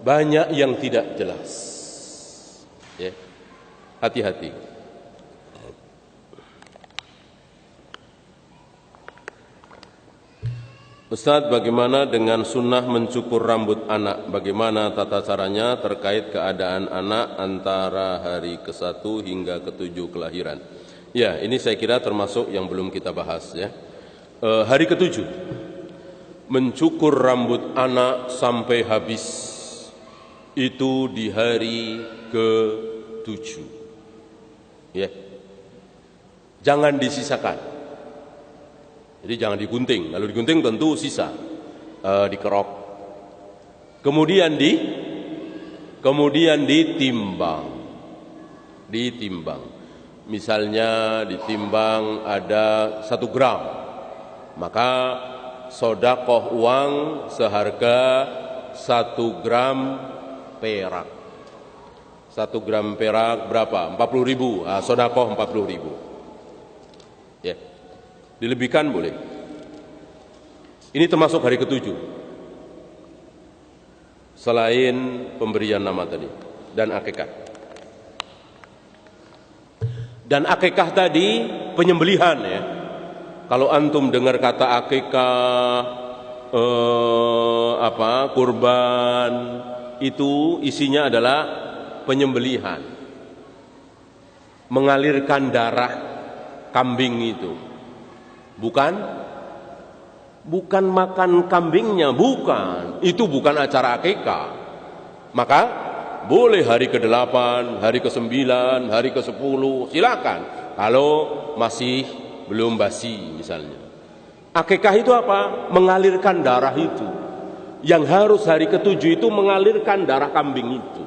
banyak yang tidak jelas. Ya, hati-hati. Ustaz, bagaimana dengan sunnah mencukur rambut anak? Bagaimana tata caranya terkait keadaan anak antara hari ke-1 hingga ke-7 kelahiran? Ya, ini saya kira termasuk yang belum kita bahas ya. Hari ke-7 mencukur rambut anak sampai habis, itu di hari ke-7 ya. Jangan disisakan, jadi jangan digunting. Kalau digunting tentu sisa, dikerok, kemudian ditimbang. Misalnya ditimbang ada 1 gram, maka sedekah uang seharga 1 gram perak. 1 gram perak berapa? 40.000. Sedekah 40.000. Ya. Dilebihkan boleh. Ini termasuk hari ke-7. Selain pemberian nama tadi dan akikah. Dan akikah tadi penyembelihan ya. Kalau antum dengar kata akikah, kurban, itu isinya adalah penyembelihan, mengalirkan darah kambing itu, bukan makan kambingnya, bukan. Itu bukan acara akikah. Maka boleh hari ke-8, hari ke-9, hari ke-10, silakan. Kalau masih belum basi misalnya. Akikah itu apa? Mengalirkan darah itu. Yang harus hari ke-7 itu mengalirkan darah kambing itu.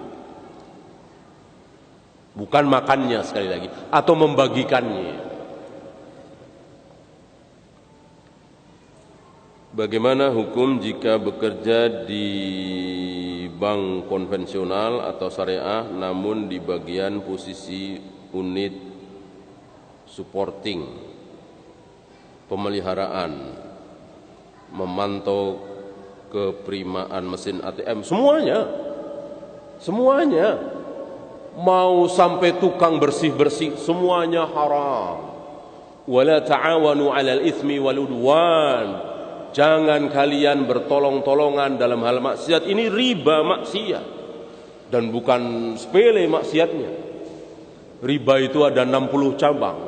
Bukan makannya sekali lagi, atau membagikannya. Bagaimana hukum jika bekerja di bank konvensional atau syariah namun di bagian posisi unit supporting, pemeliharaan, memantau keprimaan mesin ATM, semuanya, mau sampai tukang bersih-bersih, semuanya haram. Wala ta'awanu 'alal itsmi wal udwan. jangan kalian bertolong-tolongan dalam hal maksiat. Ini riba maksiat. Dan bukan sepele maksiatnya. Riba itu ada 60 cabang.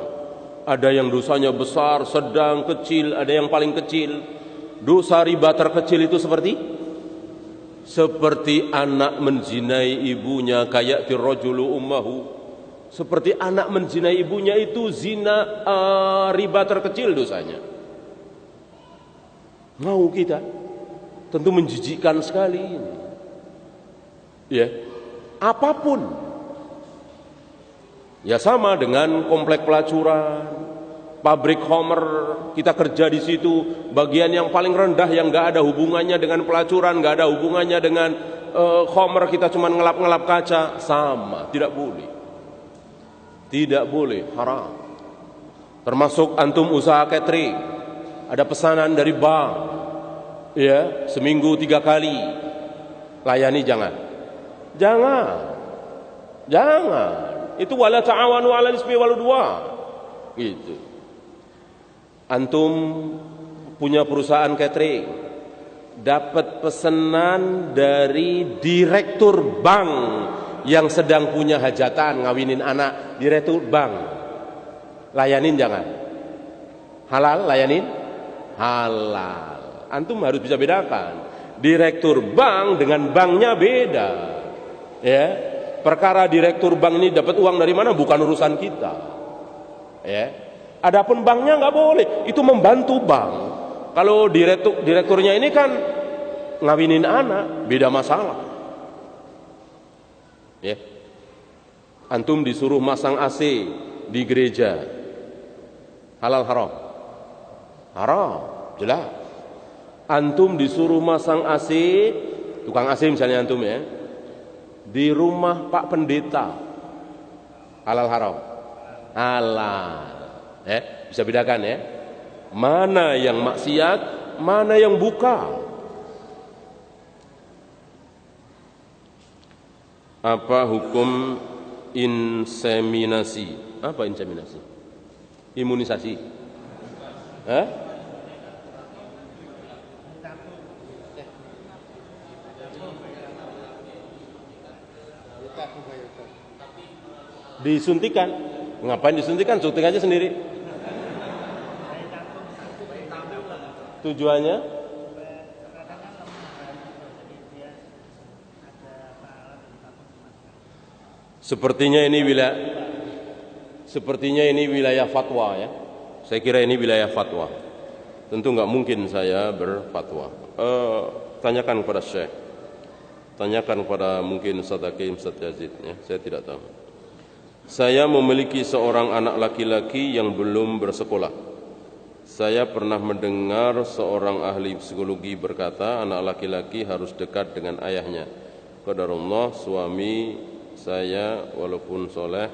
Ada yang dosanya besar, sedang, kecil, ada yang paling kecil. Dosa riba terkecil itu seperti anak menzinai ibunya, kayak tirrajulu ummahu. Seperti anak menzinai ibunya itu zina, riba terkecil dosanya. Mau kita? Tentu menjijikkan sekali ini. Ya, apapun. Ya sama dengan komplek pelacuran, pabrik Homer, kita kerja di situ, bagian yang paling rendah yang nggak ada hubungannya dengan pelacuran, nggak ada hubungannya dengan Homer, kita cuma ngelap-ngelap kaca, sama, tidak boleh. Tidak boleh, haram. Termasuk antum usaha catering. Ada pesanan dari bank, ya, seminggu 3 kali, layani jangan. Itu wala ta'awanu 'alal ismi wal 'udwan. Gitu. Antum punya perusahaan catering, dapat pesanan dari direktur bank yang sedang punya hajatan ngawinin anak, direktur bank. Layanin jangan. Halal layanin? Halal. Antum harus bisa bedakan. Direktur bank dengan banknya beda. Ya. Perkara direktur bank ini dapat uang dari mana bukan urusan kita. Ya. Adapun banknya nggak boleh, itu membantu bank. Kalau direkturnya ini kan ngawinin anak, beda masalah. Ya. Antum disuruh masang AC di gereja. Halal haram? Haram, jelas. Antum disuruh masang AC, tukang AC misalnya antum ya, di rumah Pak Pendeta. Halal haram? Halal. Bisa bedakan ya. Mana yang maksiat, mana yang bukan. Apa hukum inseminasi? Apa inseminasi? Imunisasi. Disuntikan. Ngapain disuntikan? Suntik aja sendiri. Tujuannya? Sepertinya ini wilayah fatwa ya. Saya kira ini wilayah fatwa. Tentu nggak mungkin saya berfatwa. Tanyakan kepada Syekh. Tanyakan kepada mungkin Ustaz Hakim, Ustaz Yazid ya. Saya tidak tahu. Saya memiliki seorang anak laki-laki yang belum bersekolah. Saya pernah mendengar seorang ahli psikologi berkata anak laki-laki harus dekat dengan ayahnya. Qadarullah, suami saya walaupun soleh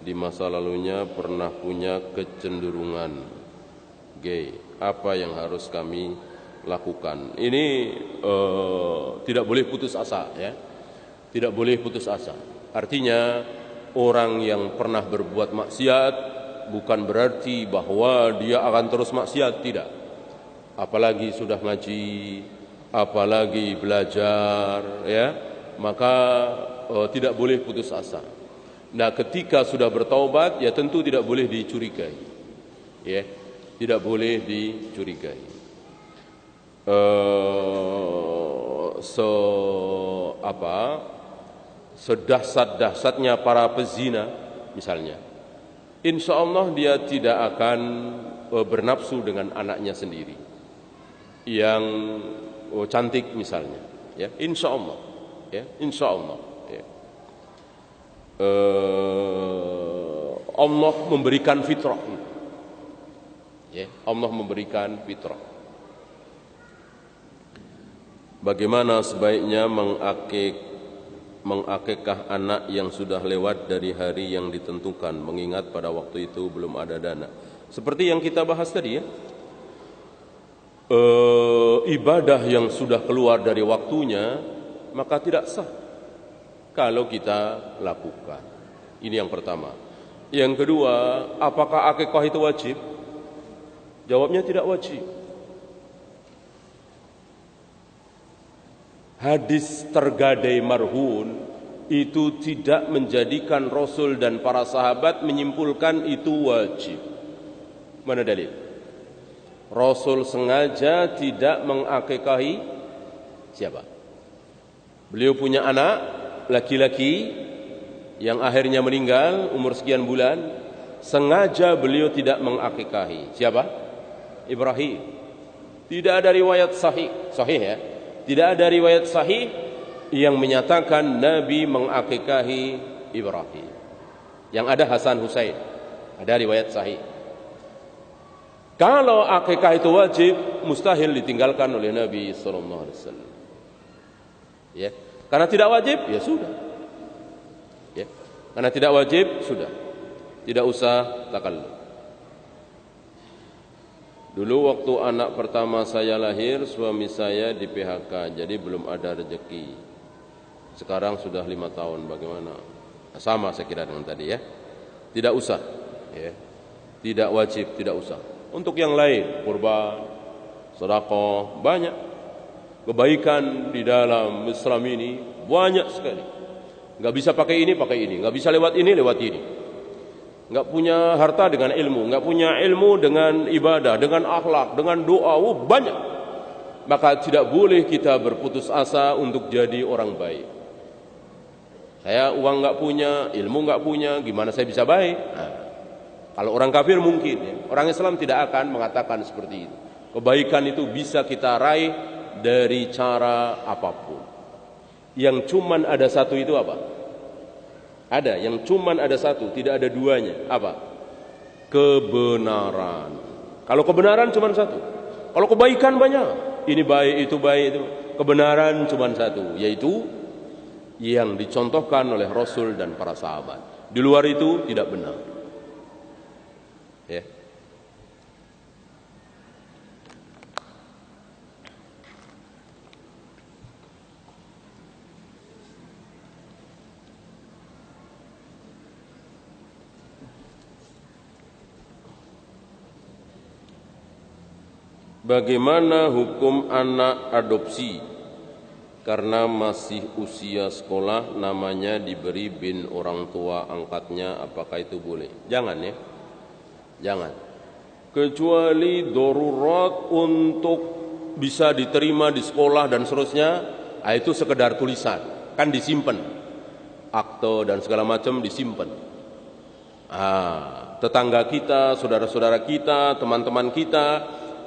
di masa lalunya pernah punya kecenderungan gay. Apa yang harus kami lakukan? Ini tidak boleh putus asa ya. Tidak boleh putus asa. Artinya orang yang pernah berbuat maksiat bukan berarti bahwa dia akan terus maksiat, tidak. Apalagi sudah ngaji, apalagi belajar ya, maka tidak boleh putus asa. Nah, ketika sudah bertaubat ya tentu tidak boleh dicurigai. Ya, tidak boleh dicurigai. Sedahsyat-dahsyatnya para pezina misalnya, insya Allah dia tidak akan bernafsu dengan anaknya sendiri yang cantik misalnya ya, insya Allah ya, insya Allah ya. Allah memberikan fitrah ya, Allah memberikan fitrah. Bagaimana sebaiknya mengakekah anak yang sudah lewat dari hari yang ditentukan, mengingat pada waktu itu belum ada dana. Seperti yang kita bahas tadi ya, ibadah yang sudah keluar dari waktunya maka tidak sah kalau kita lakukan. Ini yang pertama. Yang kedua, apakah akikah itu wajib? Jawabnya tidak wajib. hadis tergadai marhun itu tidak menjadikan Rasul dan para sahabat menyimpulkan itu wajib. Mana dalil? Rasul sengaja tidak mengakikahi siapa? Beliau punya anak laki-laki yang akhirnya meninggal umur sekian bulan, sengaja beliau tidak mengakikahi. Siapa? Ibrahim. Tidak ada riwayat sahih ya. Tidak ada riwayat sahih yang menyatakan Nabi mengakikahi Ibrahim. Yang ada Hasan Husain. Ada riwayat sahih. Kalau akikah itu wajib, mustahil ditinggalkan oleh Nabi sallallahu alaihi wasallam. Ya, karena tidak wajib, ya sudah. Ya, karena tidak wajib, sudah. Tidak usah takalluf. Dulu waktu anak pertama saya lahir, suami saya di PHK, jadi belum ada rezeki. Sekarang sudah 5 tahun, bagaimana? Sama saya kira dengan tadi ya. Tidak usah, ya. Tidak wajib, tidak usah. Untuk yang lain, kurban, sedekah, banyak. Kebaikan di dalam Islam ini banyak sekali. Enggak bisa pakai ini, enggak bisa lewat ini, lewat ini. Enggak punya harta dengan ilmu, enggak punya ilmu dengan ibadah, dengan akhlak, dengan doa, banyak. Maka tidak boleh kita berputus asa untuk jadi orang baik. Saya uang enggak punya, ilmu enggak punya, gimana saya bisa baik? Nah, kalau orang kafir mungkin, ya. Orang Islam tidak akan mengatakan seperti itu. Kebaikan itu bisa kita raih dari cara apapun. Yang cuman ada satu itu apa? Ada, yang cuman ada satu, tidak ada duanya. Apa? Kebenaran. Kalau kebenaran cuman satu. Kalau kebaikan banyak. Ini baik, itu baik, itu. Kebenaran cuman satu, yaitu yang dicontohkan oleh Rasul dan para sahabat. Di luar itu tidak benar. Ya. Bagaimana hukum anak adopsi karena masih usia sekolah, namanya diberi bin orang tua angkatnya, apakah itu boleh? Jangan ya, jangan. Kecuali darurat untuk bisa diterima di sekolah dan seterusnya, itu sekedar tulisan, kan disimpan, akte dan segala macam disimpan. Tetangga kita, saudara-saudara kita, teman-teman kita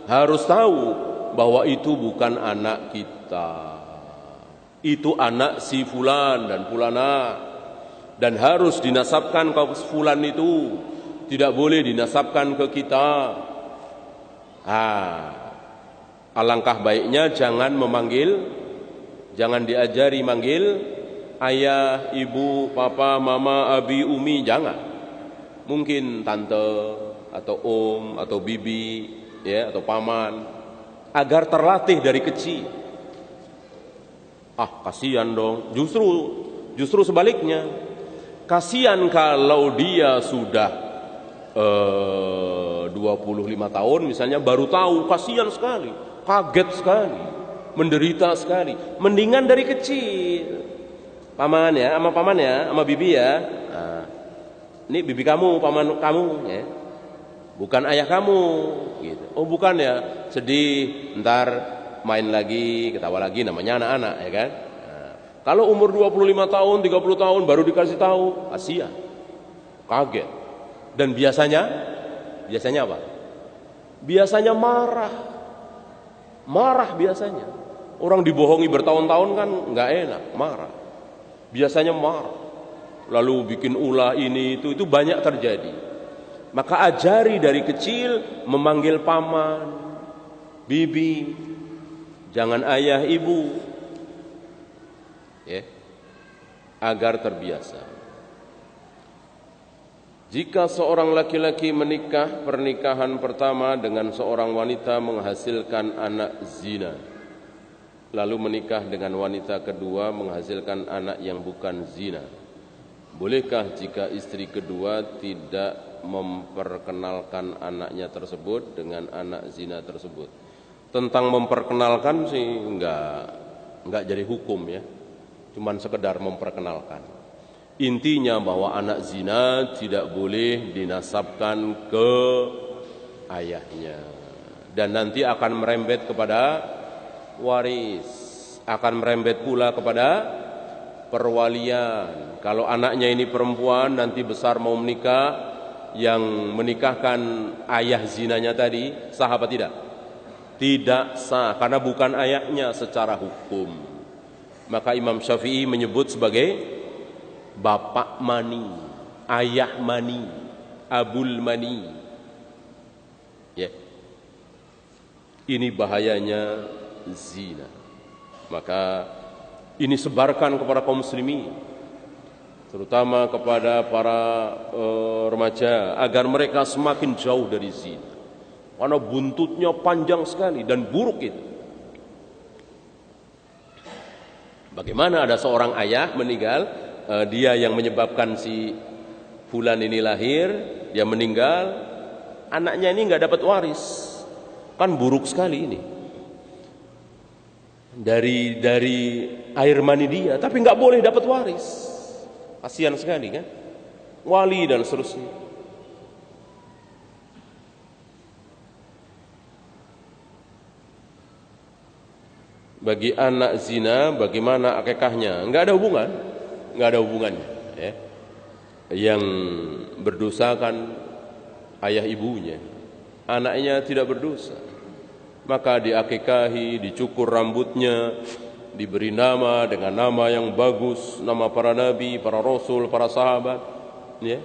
harus tahu bahwa itu bukan anak kita. Itu anak si fulan dan fulana. Dan harus dinasabkan ke fulan itu. Tidak boleh dinasabkan ke kita. Alangkah baiknya jangan memanggil, jangan diajari manggil ayah, ibu, papa, mama, abi, umi, jangan. Mungkin tante atau om atau bibi, ya, atau paman, agar terlatih dari kecil. Kasihan dong. Justru sebaliknya, kasihan kalau dia sudah 25 tahun misalnya baru tahu, kasihan sekali, kaget sekali, menderita sekali. Mendingan dari kecil, paman ya, sama bibi ya. Ini bibi kamu, paman kamu, ya. Bukan ayah kamu, gitu. Bukan ya, sedih, ntar main lagi, ketawa lagi, namanya anak-anak, ya kan? Kalau umur 25 tahun, 30 tahun baru dikasih tahu, kasihan, kaget. Dan biasanya apa? Biasanya marah biasanya. Orang dibohongi bertahun-tahun kan nggak enak, marah. Biasanya marah. Lalu bikin ulah ini itu banyak terjadi. Maka ajari dari kecil memanggil paman, bibi, jangan ayah, ibu, ya, agar terbiasa. Jika seorang laki-laki menikah pernikahan pertama dengan seorang wanita menghasilkan anak zina, lalu menikah dengan wanita kedua menghasilkan anak yang bukan zina, bolehkah jika istri kedua tidak memperkenalkan anaknya tersebut dengan anak zina tersebut? Tentang memperkenalkan sih enggak. enggak jadi hukum ya. Cuman sekedar memperkenalkan. Intinya bahwa anak zina tidak boleh dinasabkan ke ayahnya. Dan nanti akan merembet kepada waris, akan merembet pula kepada perwalian. Kalau anaknya ini perempuan nanti besar mau menikah, yang menikahkan ayah zinanya tadi sah apa tidak? Tidak sah, karena bukan ayahnya secara hukum. Maka Imam Syafi'i menyebut sebagai bapak mani, ayah mani, abul mani. Ya. Ini bahayanya zina. Maka ini sebarkan kepada kaum muslimin, terutama kepada para remaja, agar mereka semakin jauh dari zina. Karena buntutnya panjang sekali dan buruk itu. Bagaimana ada seorang ayah meninggal, dia yang menyebabkan si fulan ini lahir, dia meninggal, anaknya ini nggak dapat waris. Kan buruk sekali ini. Dari air mani dia, tapi nggak boleh dapat waris. Kasihan sekali kan? Wali dan seterusnya. Bagi anak zina, bagaimana akikahnya? Nggak ada hubungan, nggak ada hubungannya. Ya. Yang berdosa kan ayah ibunya, anaknya tidak berdosa. Maka diakikahi, dicukur rambutnya, diberi nama dengan nama yang bagus, nama para nabi, para rasul, para sahabat, ya.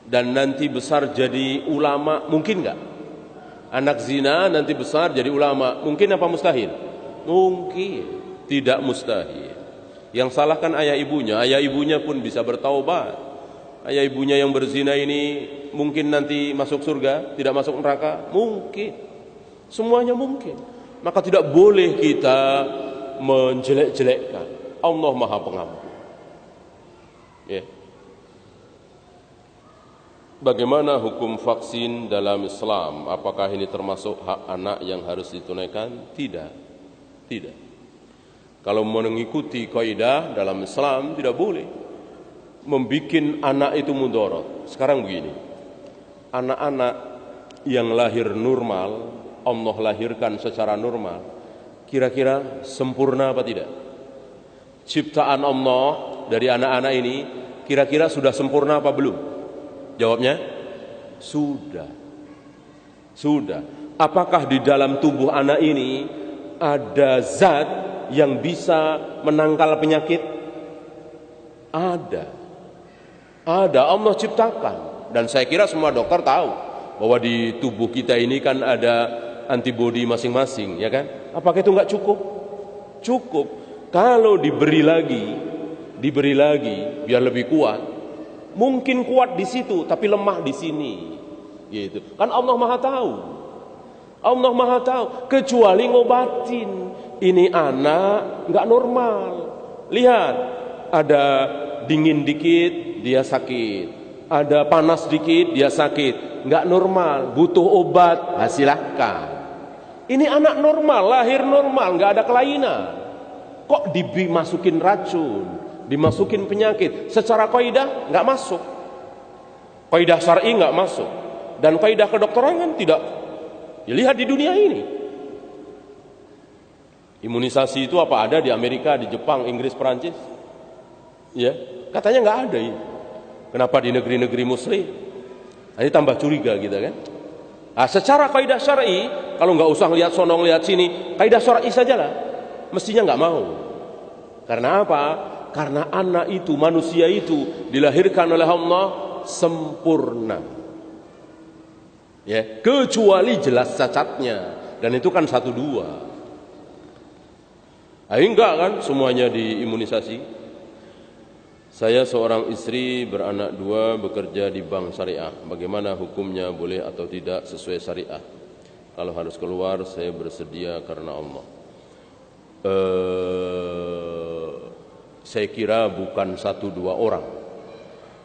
Dan nanti besar jadi ulama, mungkin enggak? Anak zina nanti besar jadi ulama, mungkin apa mustahil? Mungkin, tidak mustahil. Yang salahkan ayah ibunya pun bisa bertaubat. Ayah ibunya yang berzina ini mungkin nanti masuk surga, tidak masuk neraka, mungkin. Semuanya mungkin. Maka tidak boleh kita menjelek-jelekkan. Allah Maha Pengampun. Ya. Bagaimana hukum vaksin dalam Islam? Apakah ini termasuk hak anak yang harus ditunaikan? Tidak. Tidak. Kalau mengikuti kaidah dalam Islam tidak boleh membikin anak itu mudarat. Sekarang begini. Anak-anak yang lahir normal, Allah lahirkan secara normal, kira-kira sempurna apa tidak? Ciptaan Allah dari anak-anak ini kira-kira sudah sempurna apa belum? Jawabnya sudah. Sudah. Apakah di dalam tubuh anak ini ada zat yang bisa menangkal penyakit? Ada. Ada, Allah ciptakan. Dan saya kira semua dokter tahu bahwa di tubuh kita ini kan ada antibodi masing-masing, ya kan? Apakah itu enggak cukup? Cukup. Kalau diberi lagi biar lebih kuat. Mungkin kuat di situ tapi lemah di sini. Gitu. Kan Allah Maha tahu. Allah Maha tahu, kecuali ngobatin. Ini anak enggak normal. Lihat, ada dingin dikit dia sakit. Ada panas dikit dia sakit. Enggak normal, butuh obat. Silahkan. Ini anak normal, lahir normal, nggak ada kelainan. Kok dimasukin racun, dimasukin penyakit? Secara kaidah nggak masuk. Kaidah syar'i nggak masuk. Dan kaidah kedokteran kan tidak dilihat di dunia ini. Imunisasi itu apa ada di Amerika, di Jepang, Inggris, Perancis? Ya, katanya nggak ada ini. Kenapa di negeri-negeri muslim? Nah, ini tambah curiga gitu kan? Nah, secara kaidah syar'i, kalau nggak usah lihat sono lihat sini, kaidah syar'i sajalah, mestinya nggak mau. Karena apa? Karena anak itu, manusia itu dilahirkan oleh Allah sempurna. Ya, kecuali jelas cacatnya, dan itu kan 1-2. Enggak kan semuanya diimunisasi. Saya seorang istri beranak 2 bekerja di bank syariah. Bagaimana hukumnya, boleh atau tidak sesuai syariah? Kalau harus keluar saya bersedia karena Allah. Saya kira bukan 1-2 orang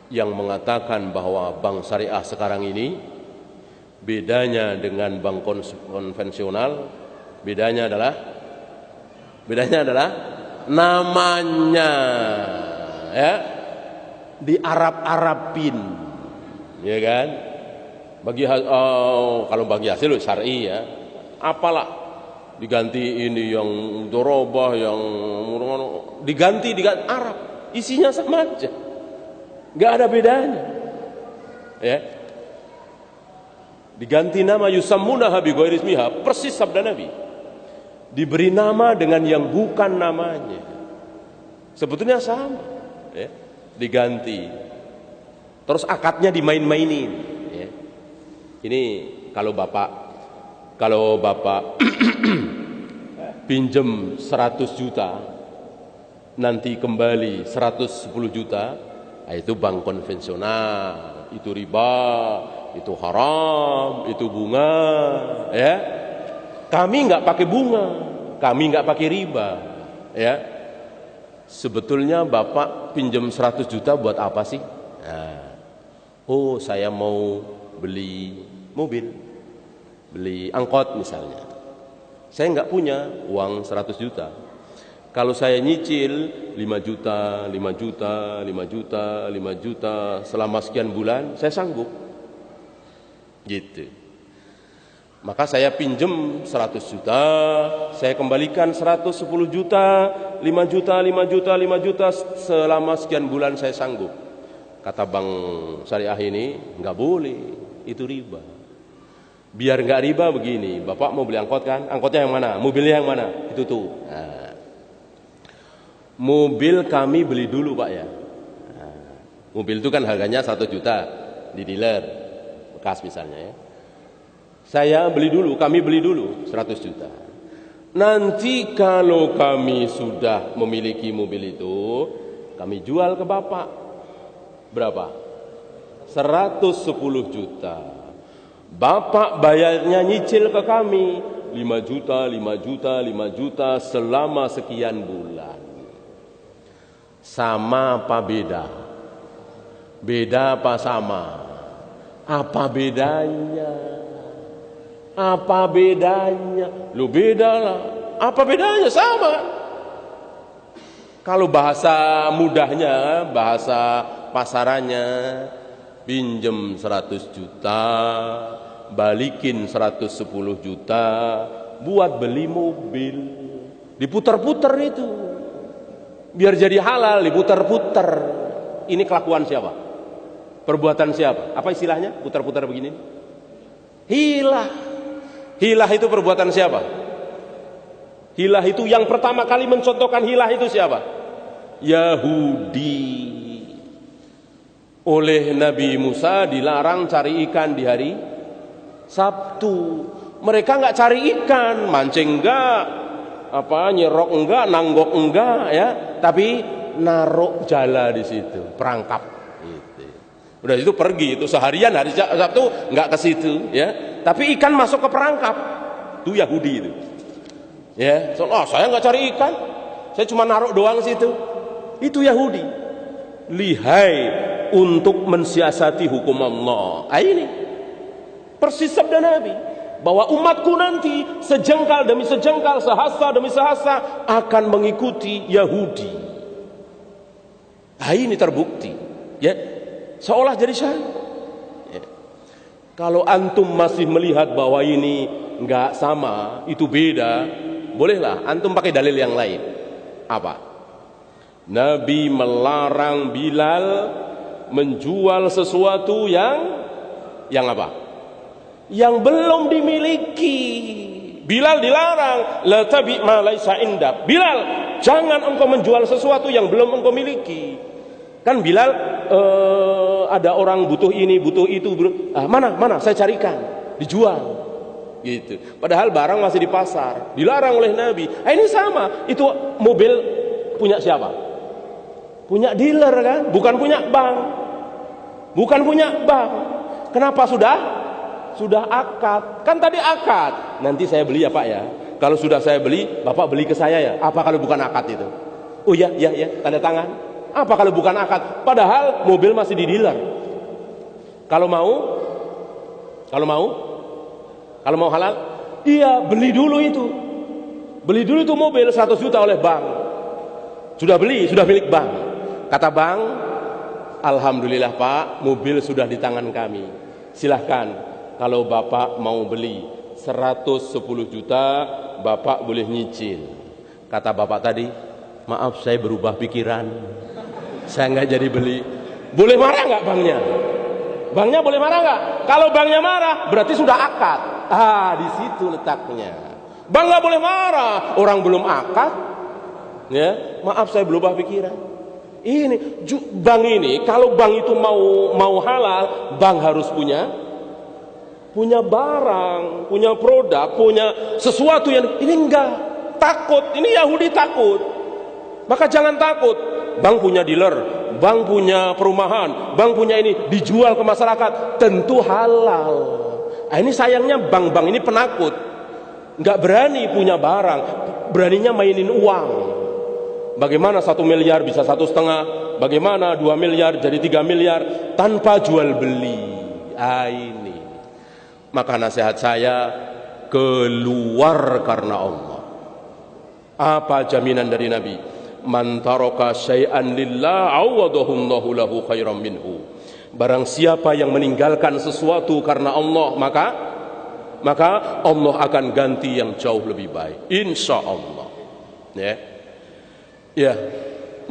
yang mengatakan bahwa bank syariah sekarang ini bedanya dengan bank konvensional, bedanya adalah namanya ya di Arab-Arabin, ya kan? Kalau bagi hasil syar'i ya, apalah diganti ini yang dorobah, yang diganti Arab, isinya sama aja, nggak ada bedanya, ya. Diganti nama yusammunaha bi ghairi ismiha, persis sabda Nabi. Diberi nama dengan yang bukan namanya. Sebetulnya sama, ya. Diganti. Terus akadnya dimain-mainin, ya. Ini kalau Bapak pinjem 100 juta nanti kembali 110 juta, itu bank konvensional, itu riba, itu haram, itu bunga, ya. Kami nggak pakai bunga, kami nggak pakai riba, ya. Sebetulnya Bapak pinjam 100 juta buat apa sih? Nah, oh saya mau beli mobil, beli angkot misalnya. Saya nggak punya uang 100 juta. Kalau saya nyicil 5 juta, 5 juta, 5 juta, 5 juta selama sekian bulan, saya sanggup. Gitu. Maka saya pinjem 100 juta, saya kembalikan 110 juta, 5 juta, 5 juta, 5 juta selama sekian bulan saya sanggup. Kata Bank Syariah ini, nggak boleh, itu riba. Biar nggak riba begini, Bapak mau beli angkot kan? Angkotnya yang mana? Mobilnya yang mana? Itu tuh. Nah, mobil kami beli dulu Pak ya. Nah, mobil itu kan harganya 1 juta di dealer bekas misalnya ya. Saya beli dulu, kami beli dulu 100 juta. Nanti kalau kami sudah memiliki mobil itu, kami jual ke Bapak. Berapa? 110 juta. Bapak bayarnya nyicil ke kami 5 juta, 5 juta, 5 juta selama sekian bulan. Sama apa beda? Beda apa sama? Apa bedanya? Apa bedanya? Lu beda lah. Apa bedanya? Sama. Kalau bahasa mudahnya, bahasa pasarannya, pinjem 100 juta, balikin 110 juta buat beli mobil. Diputar-putar itu. Biar jadi halal, diputar-putar. Ini kelakuan siapa? Perbuatan siapa? Apa istilahnya? Putar-putar begini. Hilah. Hilah itu perbuatan siapa? Hilah itu yang pertama kali mencontohkan hilah itu siapa? Yahudi. Oleh Nabi Musa dilarang cari ikan di hari Sabtu. Mereka nggak cari ikan, mancing enggak, nyerok enggak, nanggok enggak, ya, tapi naruh jala di situ, perangkap. Gitu. Udah itu pergi, itu seharian hari Sabtu nggak ke situ, ya. Tapi ikan masuk ke perangkap, itu Yahudi itu. Ya, saya nggak cari ikan, saya cuma naruh doang situ. Itu Yahudi. Lihai untuk mensiasati hukum Allah. Ini persis sabda Nabi bahwa umatku nanti sejengkal demi sejengkal, sehasta demi sehasta akan mengikuti Yahudi. Ini terbukti, ya, seolah jadi syariat. Kalau antum masih melihat bahwa ini enggak sama, itu beda, bolehlah antum pakai dalil yang lain. Apa? Nabi melarang Bilal menjual sesuatu yang apa? Yang belum dimiliki. Bilal dilarang, la tabi' ma laisa indak. Bilal, jangan engkau menjual sesuatu yang belum engkau miliki. Kan Bilal ada orang butuh ini, butuh itu, mana saya carikan, dijual gitu. Padahal barang masih di pasar, dilarang oleh Nabi. Ini sama, itu mobil punya siapa? Punya dealer kan, bukan punya bank. Bukan punya bank. Kenapa sudah akad? Kan tadi akad. Nanti saya beli ya Pak ya. Kalau sudah saya beli, Bapak beli ke saya ya. Apa kalau bukan akad itu? Oh ya, tanda tangan. Apa kalau bukan akad? Padahal mobil masih di dealer. Kalau mau halal, iya beli dulu itu. Beli dulu itu mobil 100 juta oleh bank. Sudah beli, sudah milik bank. Kata bank, alhamdulillah Pak, mobil sudah di tangan kami. Silahkan, kalau Bapak mau beli 110 juta, Bapak boleh nyicil. Kata Bapak tadi, maaf saya berubah pikiran, saya nggak jadi beli. Boleh marah nggak banknya? Banknya boleh marah nggak? Kalau banknya marah, berarti sudah akad. Di situ letaknya. Bank nggak boleh marah, orang belum akad. Ya, maaf saya berubah pikiran. Ini bank ini, kalau bank itu mau halal, bank harus punya barang, punya produk, punya sesuatu yang ini enggak. Takut, ini Yahudi takut. Maka jangan takut. Bank punya dealer, bank punya perumahan, bank punya ini dijual ke masyarakat, tentu halal. Ini sayangnya bank-bank ini penakut. Enggak berani punya barang, beraninya mainin uang. Bagaimana 1 miliar bisa 1,5, bagaimana 2 miliar jadi 3 miliar tanpa jual beli. Ini. Maka nasihat saya, keluar karena Allah. Apa jaminan dari Nabi? Man taraka syai'an lillah awadahullahu lahu khairan minhu. Barang siapa yang meninggalkan sesuatu karena Allah, maka Allah akan ganti yang jauh lebih baik, insya Allah. Ya,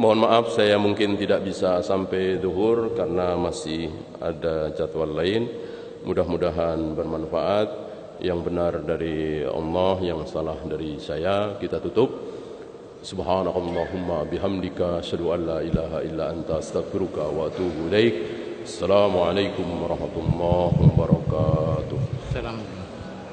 mohon maaf saya mungkin tidak bisa sampai zuhur karena masih ada jadwal lain. Mudah-mudahan bermanfaat. Yang benar dari Allah, yang salah dari saya. Kita tutup. Subhanakallahumma bihamdika asyhadu an la ilaha illa anta astaghfiruka wa atubu ilaik. Assalamualaikum warahmatullahi wabarakatuh. Assalamualaikum.